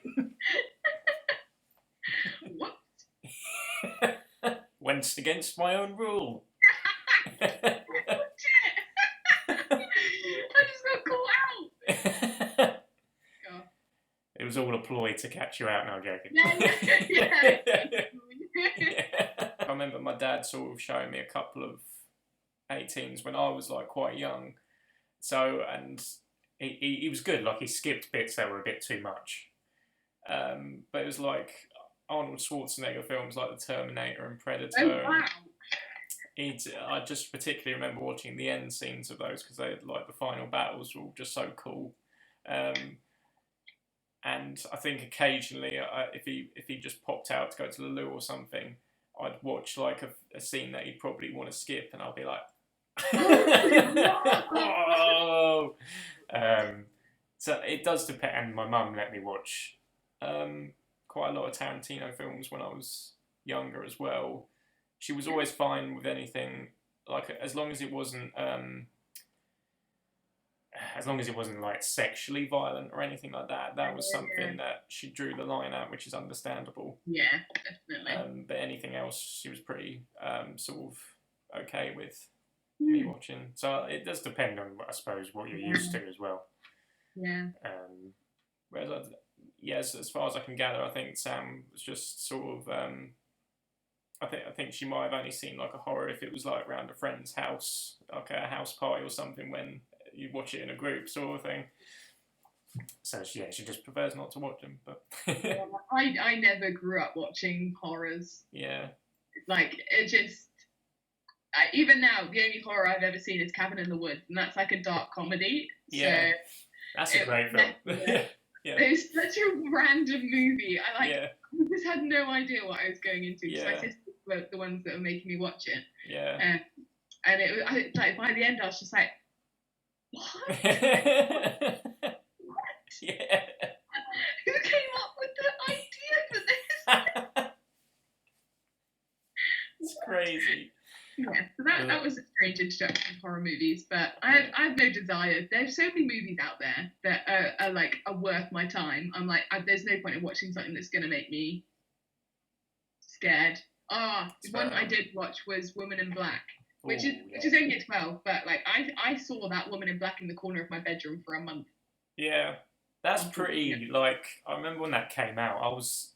What? Went against my own rule. I just got caught out. Oh. It was all a ploy to catch you out now, joking. Yeah. I remember my dad sort of showing me a couple of 18s when I was like quite young. So, and he was good, like he skipped bits that were a bit too much. But it was like, Arnold Schwarzenegger films like The Terminator and Oh Predator. wow. I just particularly remember watching the end scenes of those because they like the final battles were all just so cool. And I think occasionally, if he just popped out to go to the loo or something, I'd watch like a scene that he'd probably want to skip, and I'll be like, oh. So it does depend. And my mum let me watch quite a lot of Tarantino films when I was younger as well. She was always fine with anything, like as long as it wasn't like sexually violent or anything like that. That was something that she drew the line at, which is understandable. Yeah, definitely. But anything else, she was pretty sort of okay with me watching. So it does depend on, I suppose, what you're used to as well. Yeah. Whereas, yes, as far as I can gather, I think Sam was just sort of. I think she might have only seen like a horror if it was like around a friend's house, like a house party or something, when you watch it in a group sort of thing. So she just prefers not to watch them. But I never grew up watching horrors. Yeah. Like it just. Even now, the only horror I've ever seen is Cabin in the Woods, and that's like a dark comedy. Yeah. So that's a great film. Yeah. It's such a random movie. I just had no idea what I was going into. Yeah. So my sisters were the ones that were making me watch it. Yeah. And it was like by the end, I was just like, what? What? Yeah. Who came up with the idea for this? It's crazy. Yeah, so that was a strange introduction to horror movies, but I have no desire. There's so many movies out there that are worth my time. I'm like, there's no point in watching something that's going to make me scared. One I did watch was Woman in Black, which is only at 12, but like I saw that Woman in Black in the corner of my bedroom for a month. Yeah, that's pretty. Like I remember when that came out, because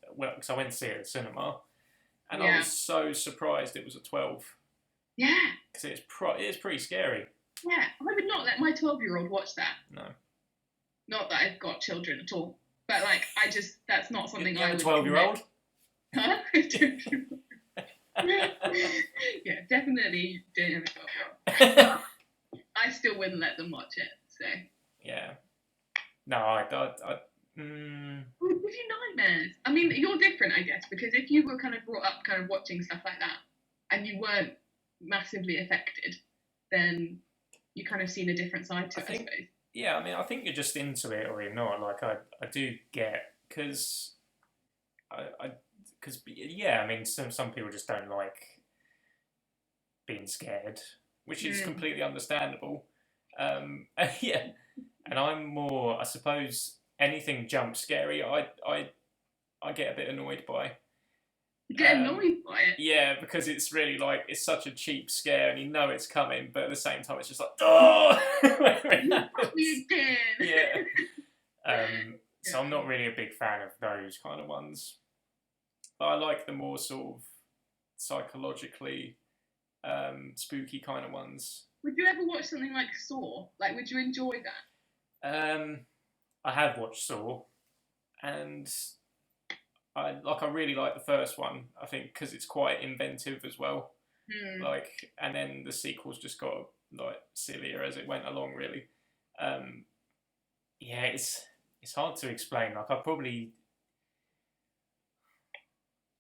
I went to see it at the cinema, and I was so surprised it was at 12. Yeah. Because it's pretty scary. Yeah, I would not let my 12-year-old watch that. No. Not that I've got children at all, but like that's not something I would. 12-year-old? Huh? Yeah, definitely don't have a 12-year-old. I still wouldn't let them watch it. So. Yeah. No, I Would you nightmares? I mean, you're different, I guess, because if you were kind of brought up kind of watching stuff like that, and you weren't massively affected, then you kind of seen a different side to it, I suppose. Yeah, I mean, I think you're just into it or you're not. Like, I do get, because I mean, some people just don't like being scared, which is completely understandable. Yeah, and I'm more, I suppose, anything jump scary, I get a bit annoyed by. You get annoyed by it? Yeah, because it's really like, it's such a cheap scare and you know it's coming, but at the same time it's just like, oh! You again! Yeah. So I'm not really a big fan of those kind of ones. But I like the more sort of psychologically spooky kind of ones. Would you ever watch something like Saw? Like, would you enjoy that? I have watched Saw, and I really like the first one. I think because it's quite inventive as well. Like, and then the sequels just got like sillier as it went along. Really, yeah, it's hard to explain. Like,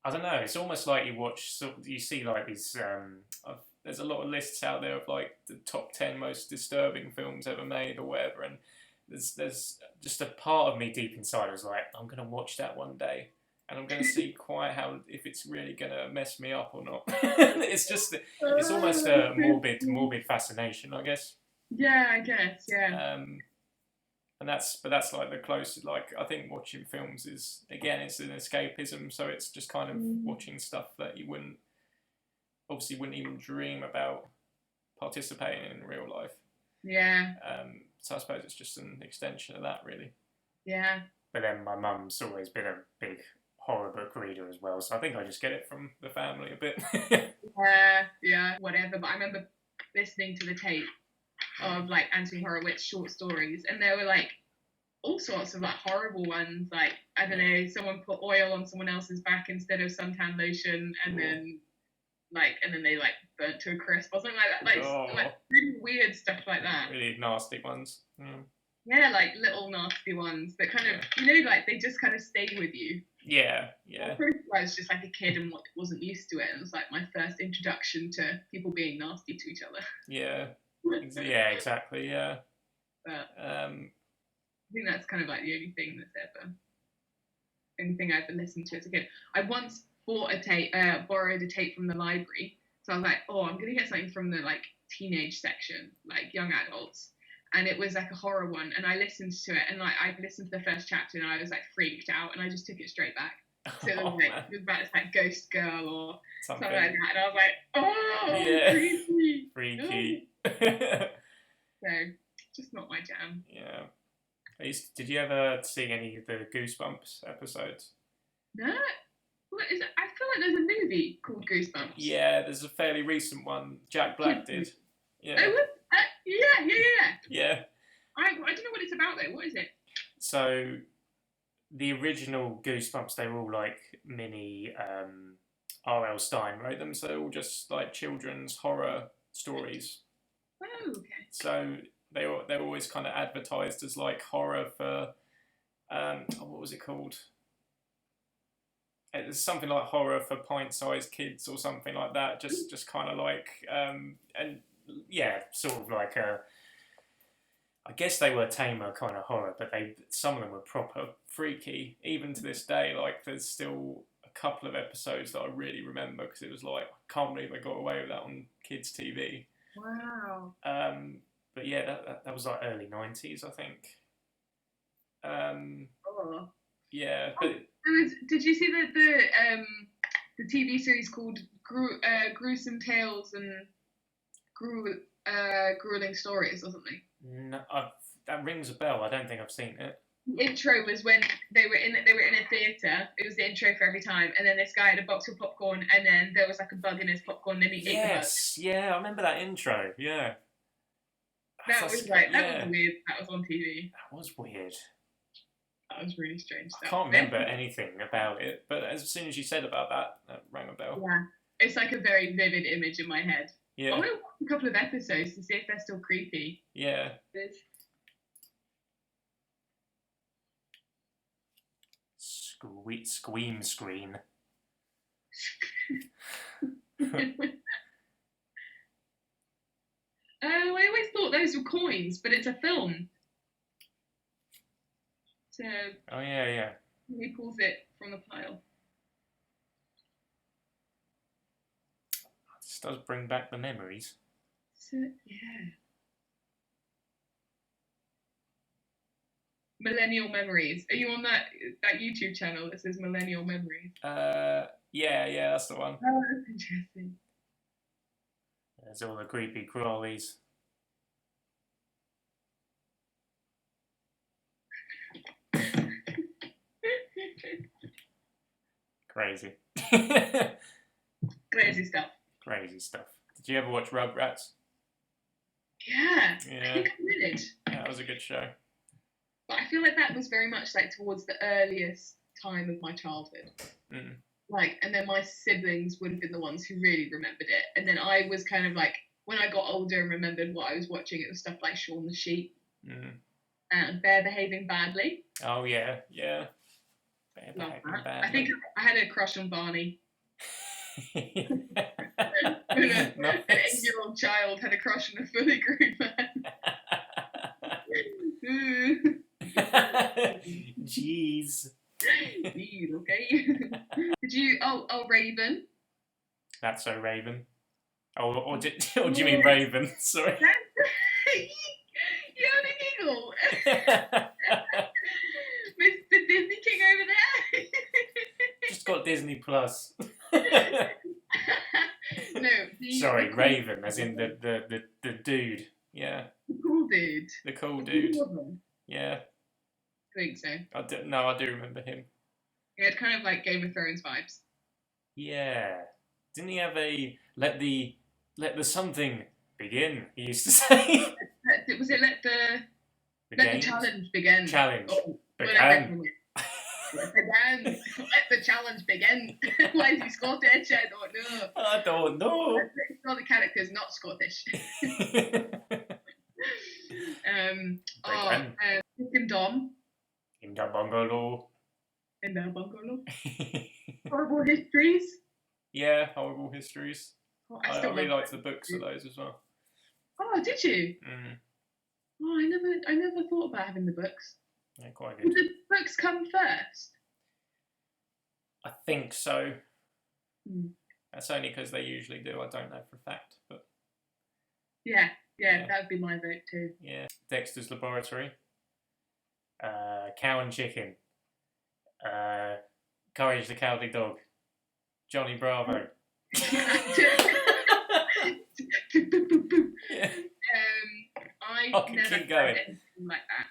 I don't know. It's almost like you see like these. There's a lot of lists out there of like the top 10 most disturbing films ever made or whatever, and there's just a part of me deep inside was like, I'm gonna watch that one day. And I'm going to see quite if it's really going to mess me up or not. It's almost a morbid fascination, I guess. Yeah, I guess, yeah. But that's like the closest. Like, I think watching films is, again, it's an escapism. So it's just kind of watching stuff that you wouldn't even dream about participating in real life. Yeah. So I suppose it's just an extension of that, really. Yeah. But then my mum's always been a big horror book reader as well, so I think I just get it from the family a bit. Yeah, whatever. But I remember listening to the tape of like Anthony Horowitz short stories, and they were like all sorts of like horrible ones. Like, I don't know, someone put oil on someone else's back instead of suntan lotion, and then they like burnt to a crisp or something like that. Like really weird stuff like that. Really nasty ones. Yeah, like little nasty ones that kind of, like they just kind of stay with you. Yeah. I was just like a kid and wasn't used to it. And it was like my first introduction to people being nasty to each other. Yeah. Yeah, exactly, yeah. But I think that's kind of like the only thing I ever listened to as a kid. I once borrowed a tape from the library. So I was like, oh, I'm going to get something from the like teenage section, like young adults. And it was like a horror one, and I listened to it, and like I listened to the first chapter, and I was like freaked out, and I just took it straight back. So it was about this like ghost girl or something like that, and I was like, oh, yeah. freaky. So just not my jam. Yeah. Did you ever see any of the Goosebumps episodes? No. What is it? I feel like there's a movie called Goosebumps. Yeah, there's a fairly recent one. Jack Black did. Yeah. Oh, yeah. Yeah. I don't know what it's about though. What is it? So, the original Goosebumps, they were all like mini R.L. Stein wrote them, so they're all just like children's horror stories. Oh, okay. So they were always kind of advertised as like horror for what was it called? It was something like horror for pint-sized kids or something like that. Just kind of like and yeah, sort of like I guess they were tamer kind of horror, but some of them were proper freaky. Even to this day, like there's still a couple of episodes that I really remember because it was like, I can't believe they got away with that on kids' TV. Wow. But yeah, that was like early 90s, I think. Yeah, but did you see the TV series called Gruesome Tales and Grueling Stories or something? No, that rings a bell. I don't think I've seen it. The intro was when they were in a theatre. It was the intro for every time, and then this guy had a box of popcorn, and then there was like a bug in his popcorn, and then he ate the bug. Yes, yeah, I remember that intro. Yeah, that was weird. That was on TV. That was weird. That was really strange stuff. I can't remember anything about it, but as soon as you said about that rang a bell. Yeah, it's like a very vivid image in my head. Yeah. I want to watch a couple of episodes to see if they're still creepy. Yeah. Squeam screen. I always thought those were coins, but it's a film. So. Oh yeah. He pulls it from the pile. This does bring back the memories. So, yeah. Millennial Memories. Are you on that YouTube channel that says Millennial Memories? Yeah, that's the one. Oh, that's interesting. There's all the creepy crawlies. Crazy. Crazy stuff. Crazy stuff. Did you ever watch Rugrats? Yeah. I think I did. Yeah, that was a good show. But I feel like that was very much like towards the earliest time of my childhood. Mm. Like, and then my siblings would have been the ones who really remembered it. And then I was kind of like, when I got older and remembered what I was watching, it was stuff like Shaun the Sheep. And Bear Behaving Badly. Oh, yeah. Bear Behaving Badly. I think I had a crush on Barney. Nice. An 8-year-old child had a crush on a fully grown man. Jeez. Okay. Did you? Oh, Raven. That's so Raven. Or do you mean Raven? Sorry. You had a giggle. Mr. Disney King over there. Just got Disney Plus. No. Sorry, Raven, as in the dude. Yeah. The cool dude. The cool dude. Yeah. I think so. I do remember him. He had kind of like Game of Thrones vibes. Yeah. Didn't he have a let the something begin? He used to say. Was it let the Let the challenge begin. Challenge. Oh, begin. Begin. Let the challenge begin. Why is he Scottish? I don't know. I don't know. All the characters not Scottish. Chicken Dom. In the bungalow. Horrible Histories. Yeah, Horrible Histories. Oh, I really liked the books of those as well. Oh, did you? Mm. Oh, I never thought about having the books. Yeah, quite good. Did the books come first? I think so. Mm. That's only because they usually do. I don't know for a fact, but yeah, that would be my vote too. Yeah, Dexter's Laboratory, Cow and Chicken, Courage the Cowardly Dog, Johnny Bravo. I can never keep going. anything like that.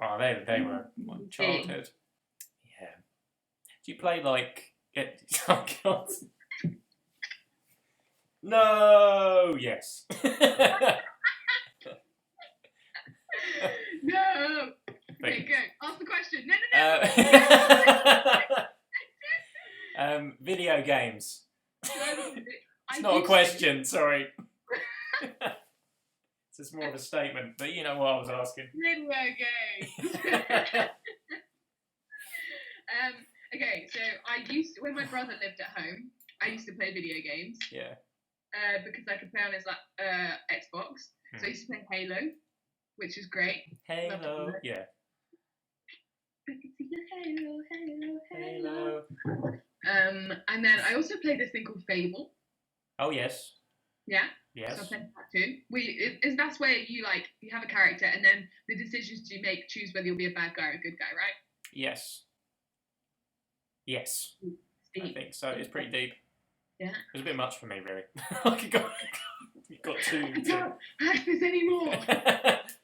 Oh, they were my childhood. Yeah. Do you play like? Oh God. No. Yes. No. Okay, go. Ask the question. No. Video games. It's not a question. Sorry. It's more of a statement, but you know what I was asking. Video games. Okay, so when my brother lived at home, I used to play video games. Yeah. Because I could play on his Xbox. So I used to play Halo, which is great. Halo, yeah. I can see the Halo. And then I also played this thing called Fable. Oh yes. Yeah. Yes. So I played that too. That's where you have a character, and then the decisions you make choose whether you'll be a bad guy or a good guy, right? Yes. Yes. Deep. I think so. It's pretty deep. Yeah. It was a bit much for me, really. You've got two. I can't hack this anymore.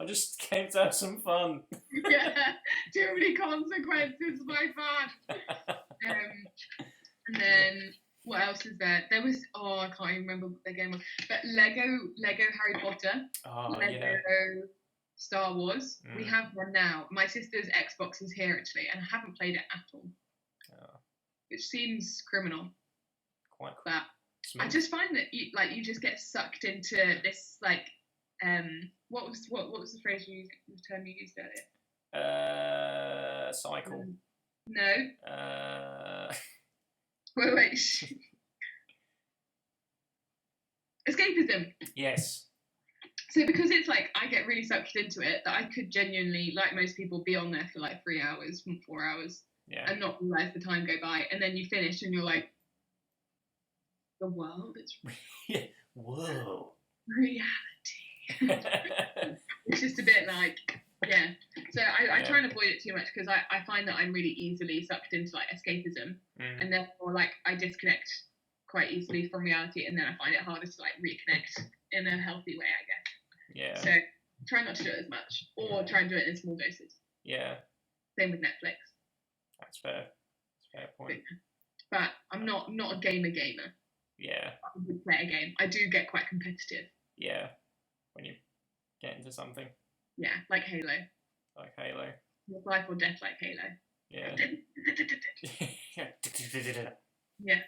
I just came to have some fun. Yeah. Too many consequences, my fun. And then what else is there? There was I can't even remember what the game was. But Lego Harry Potter. Oh, Lego Star Wars. We have one now. My sister's Xbox is here actually, and I haven't played it at all. Which seems criminal. Quite cool. But I just find that you just get sucked into this what was the phrase you used, the term you used earlier? Cycle. No. Wait. Escapism. Yes. So because it's I get really sucked into it that I could genuinely, like most people, be on there for 3 hours, 4 hours. Yeah. And not realize the time go by, and then you finish and you're like, the world is whoa, reality. It's just a bit yeah. So I try and avoid it too much because I find that I'm really easily sucked into escapism, and therefore I disconnect quite easily from reality, and then I find it harder to reconnect in a healthy way, I guess. Yeah. So try not to do it as much, or try and do it in small doses. Yeah. Same with Netflix. That's fair. That's a fair point. But I'm not a gamer. Yeah. I would play a game. I do get quite competitive. Yeah. When you get into something. Yeah, like Halo. Life or death, like Halo. Yeah. Yeah.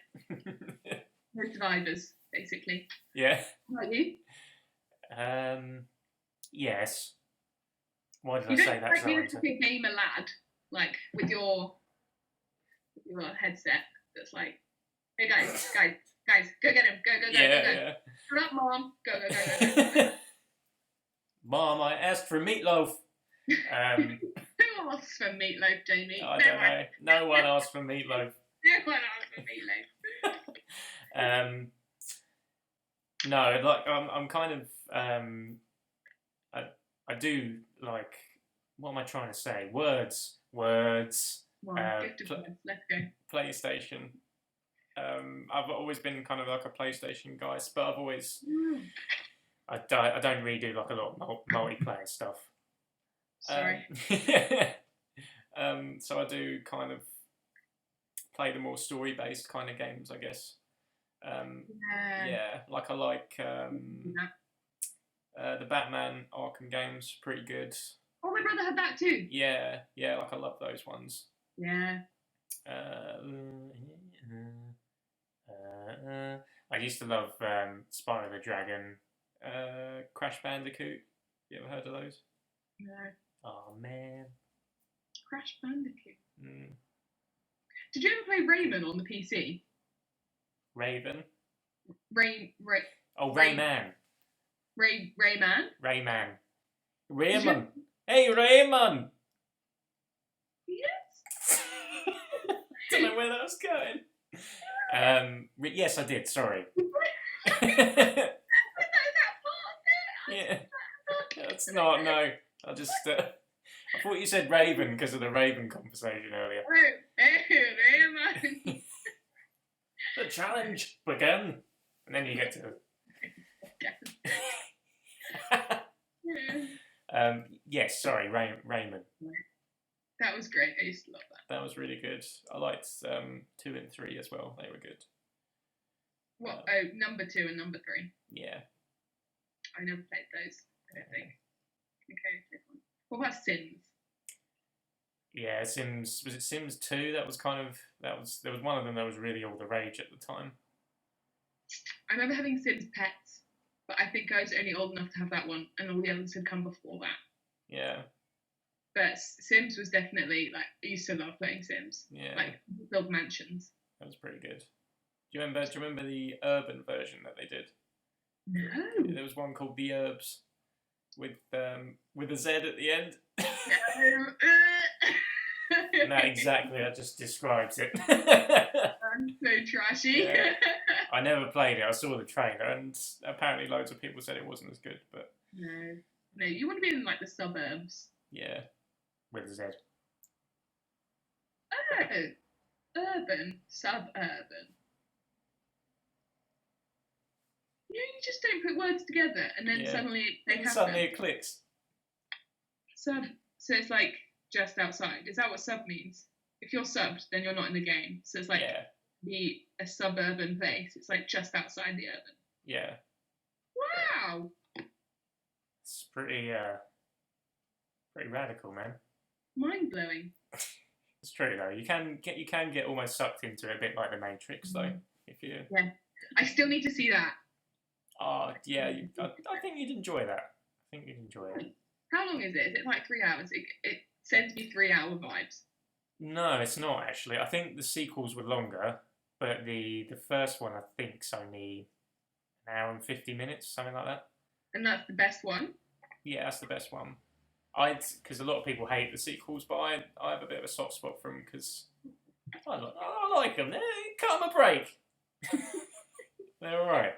No survivors, basically. Yeah. How about you? Yes. Why did I say that? You don't like a gamer lad, with your headset. That's hey guys, go get him, go. Yeah. Shut up, mom. Go. Mom, I asked for meatloaf. Who asks for meatloaf, Jamie? I don't know. No one asked for meatloaf. No one asked for meatloaf. No, I'm kind of I do what am I trying to say? Words. Let's go. PlayStation. I've always been kind of a PlayStation guy, but I've always I don't really do a lot of multiplayer stuff. Sorry. So I do kind of play the more story-based kind of games, I guess. Yeah, I like the Batman Arkham games, pretty good. Oh, my brother had that too. Yeah, like I love those ones. Yeah. I used to love Spyro the Dragon, Crash Bandicoot. You ever heard of those? No. Oh man. Crash Bandicoot. Mm. Did you ever play Rayman on the PC? Raven. Oh, Rayman. Rayman. Rayman. Rayman. Hey, Rayman. Yes. Don't know where that was going. Yes, I did. Sorry. Yeah, that's not. No, I just. I thought you said Raven because of the Raven conversation earlier. Rayman. The challenge began, and then you get to. Yes, sorry, Raymond. That was great. I used to love that. That was really good. I liked 2 and 3 as well. They were good. What? Number 2 and number 3. Yeah. I never played those. I don't think. Okay. What about Sims? Yeah, Sims. Was it Sims 2? There was one of them that was really all the rage at the time. I remember having Sims Pets, but I think I was only old enough to have that one, and all the others had come before that. Yeah. But Sims was definitely I used to love playing Sims. Yeah. Like build mansions. That was pretty good. Do you remember the urban version that they did? No. There was one called The Herbs with a Z at the end. No, exactly. That just describes it. I'm so trashy. Yeah. I never played it. I saw the trailer, and apparently loads of people said it wasn't as good. But no, you want to be in the suburbs. Yeah, with a Z. Oh, urban, suburban. You just don't put words together, and then suddenly they happen. Suddenly it clicks. So it's like just outside. Is that what sub means? If you're subbed, then you're not in the game. So it's like a suburban place. It's like just outside the urban. Yeah. Wow. It's pretty radical, man. Mind blowing. It's true though. You can get almost sucked into it a bit like the Matrix though. If you. Yeah. I still need to see that. Oh yeah, I think you'd enjoy that. I think you'd enjoy it. How long is it? Is it like 3 hours? It sends me 3-hour vibes. No, it's not actually. I think the sequels were longer, but the first one I think's only an hour and 50 minutes, something like that. And that's the best one? Yeah, that's the best one. Because a lot of people hate the sequels, but I have a bit of a soft spot for them because I like them. Cut them a break. They're all right.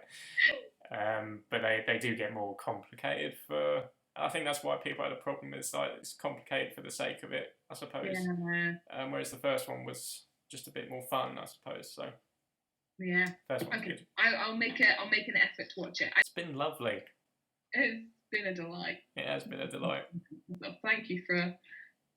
But they do get more complicated for. I think that's why people had a problem. It's complicated for the sake of it, I suppose. Yeah. Whereas the first one was just a bit more fun, I suppose. So. Yeah. First one's good. I'll make an effort to watch it. It's been lovely. It's been a delight. It has been a delight. Well, thank you for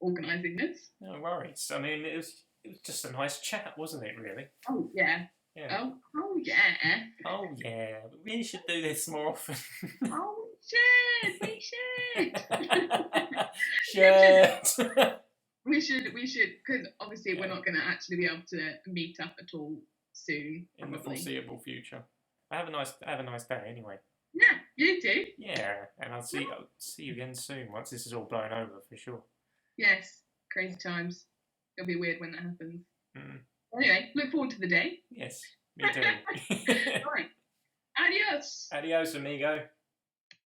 organising this. No worries. I mean, it was just a nice chat, wasn't it? Really. Oh yeah. Yeah. Oh yeah. Oh yeah. We should do this more often. Oh shit! We should. We should, because obviously we're not going to actually be able to meet up at all soon. In the foreseeable future. Have a nice day anyway. Yeah, you too. Yeah, and I'll see you again soon once this is all blown over for sure. Yes, crazy times. It'll be weird when that happens. Mm. Anyway, look forward to the day. Yes, me too. All right. Adios. Adios, amigo.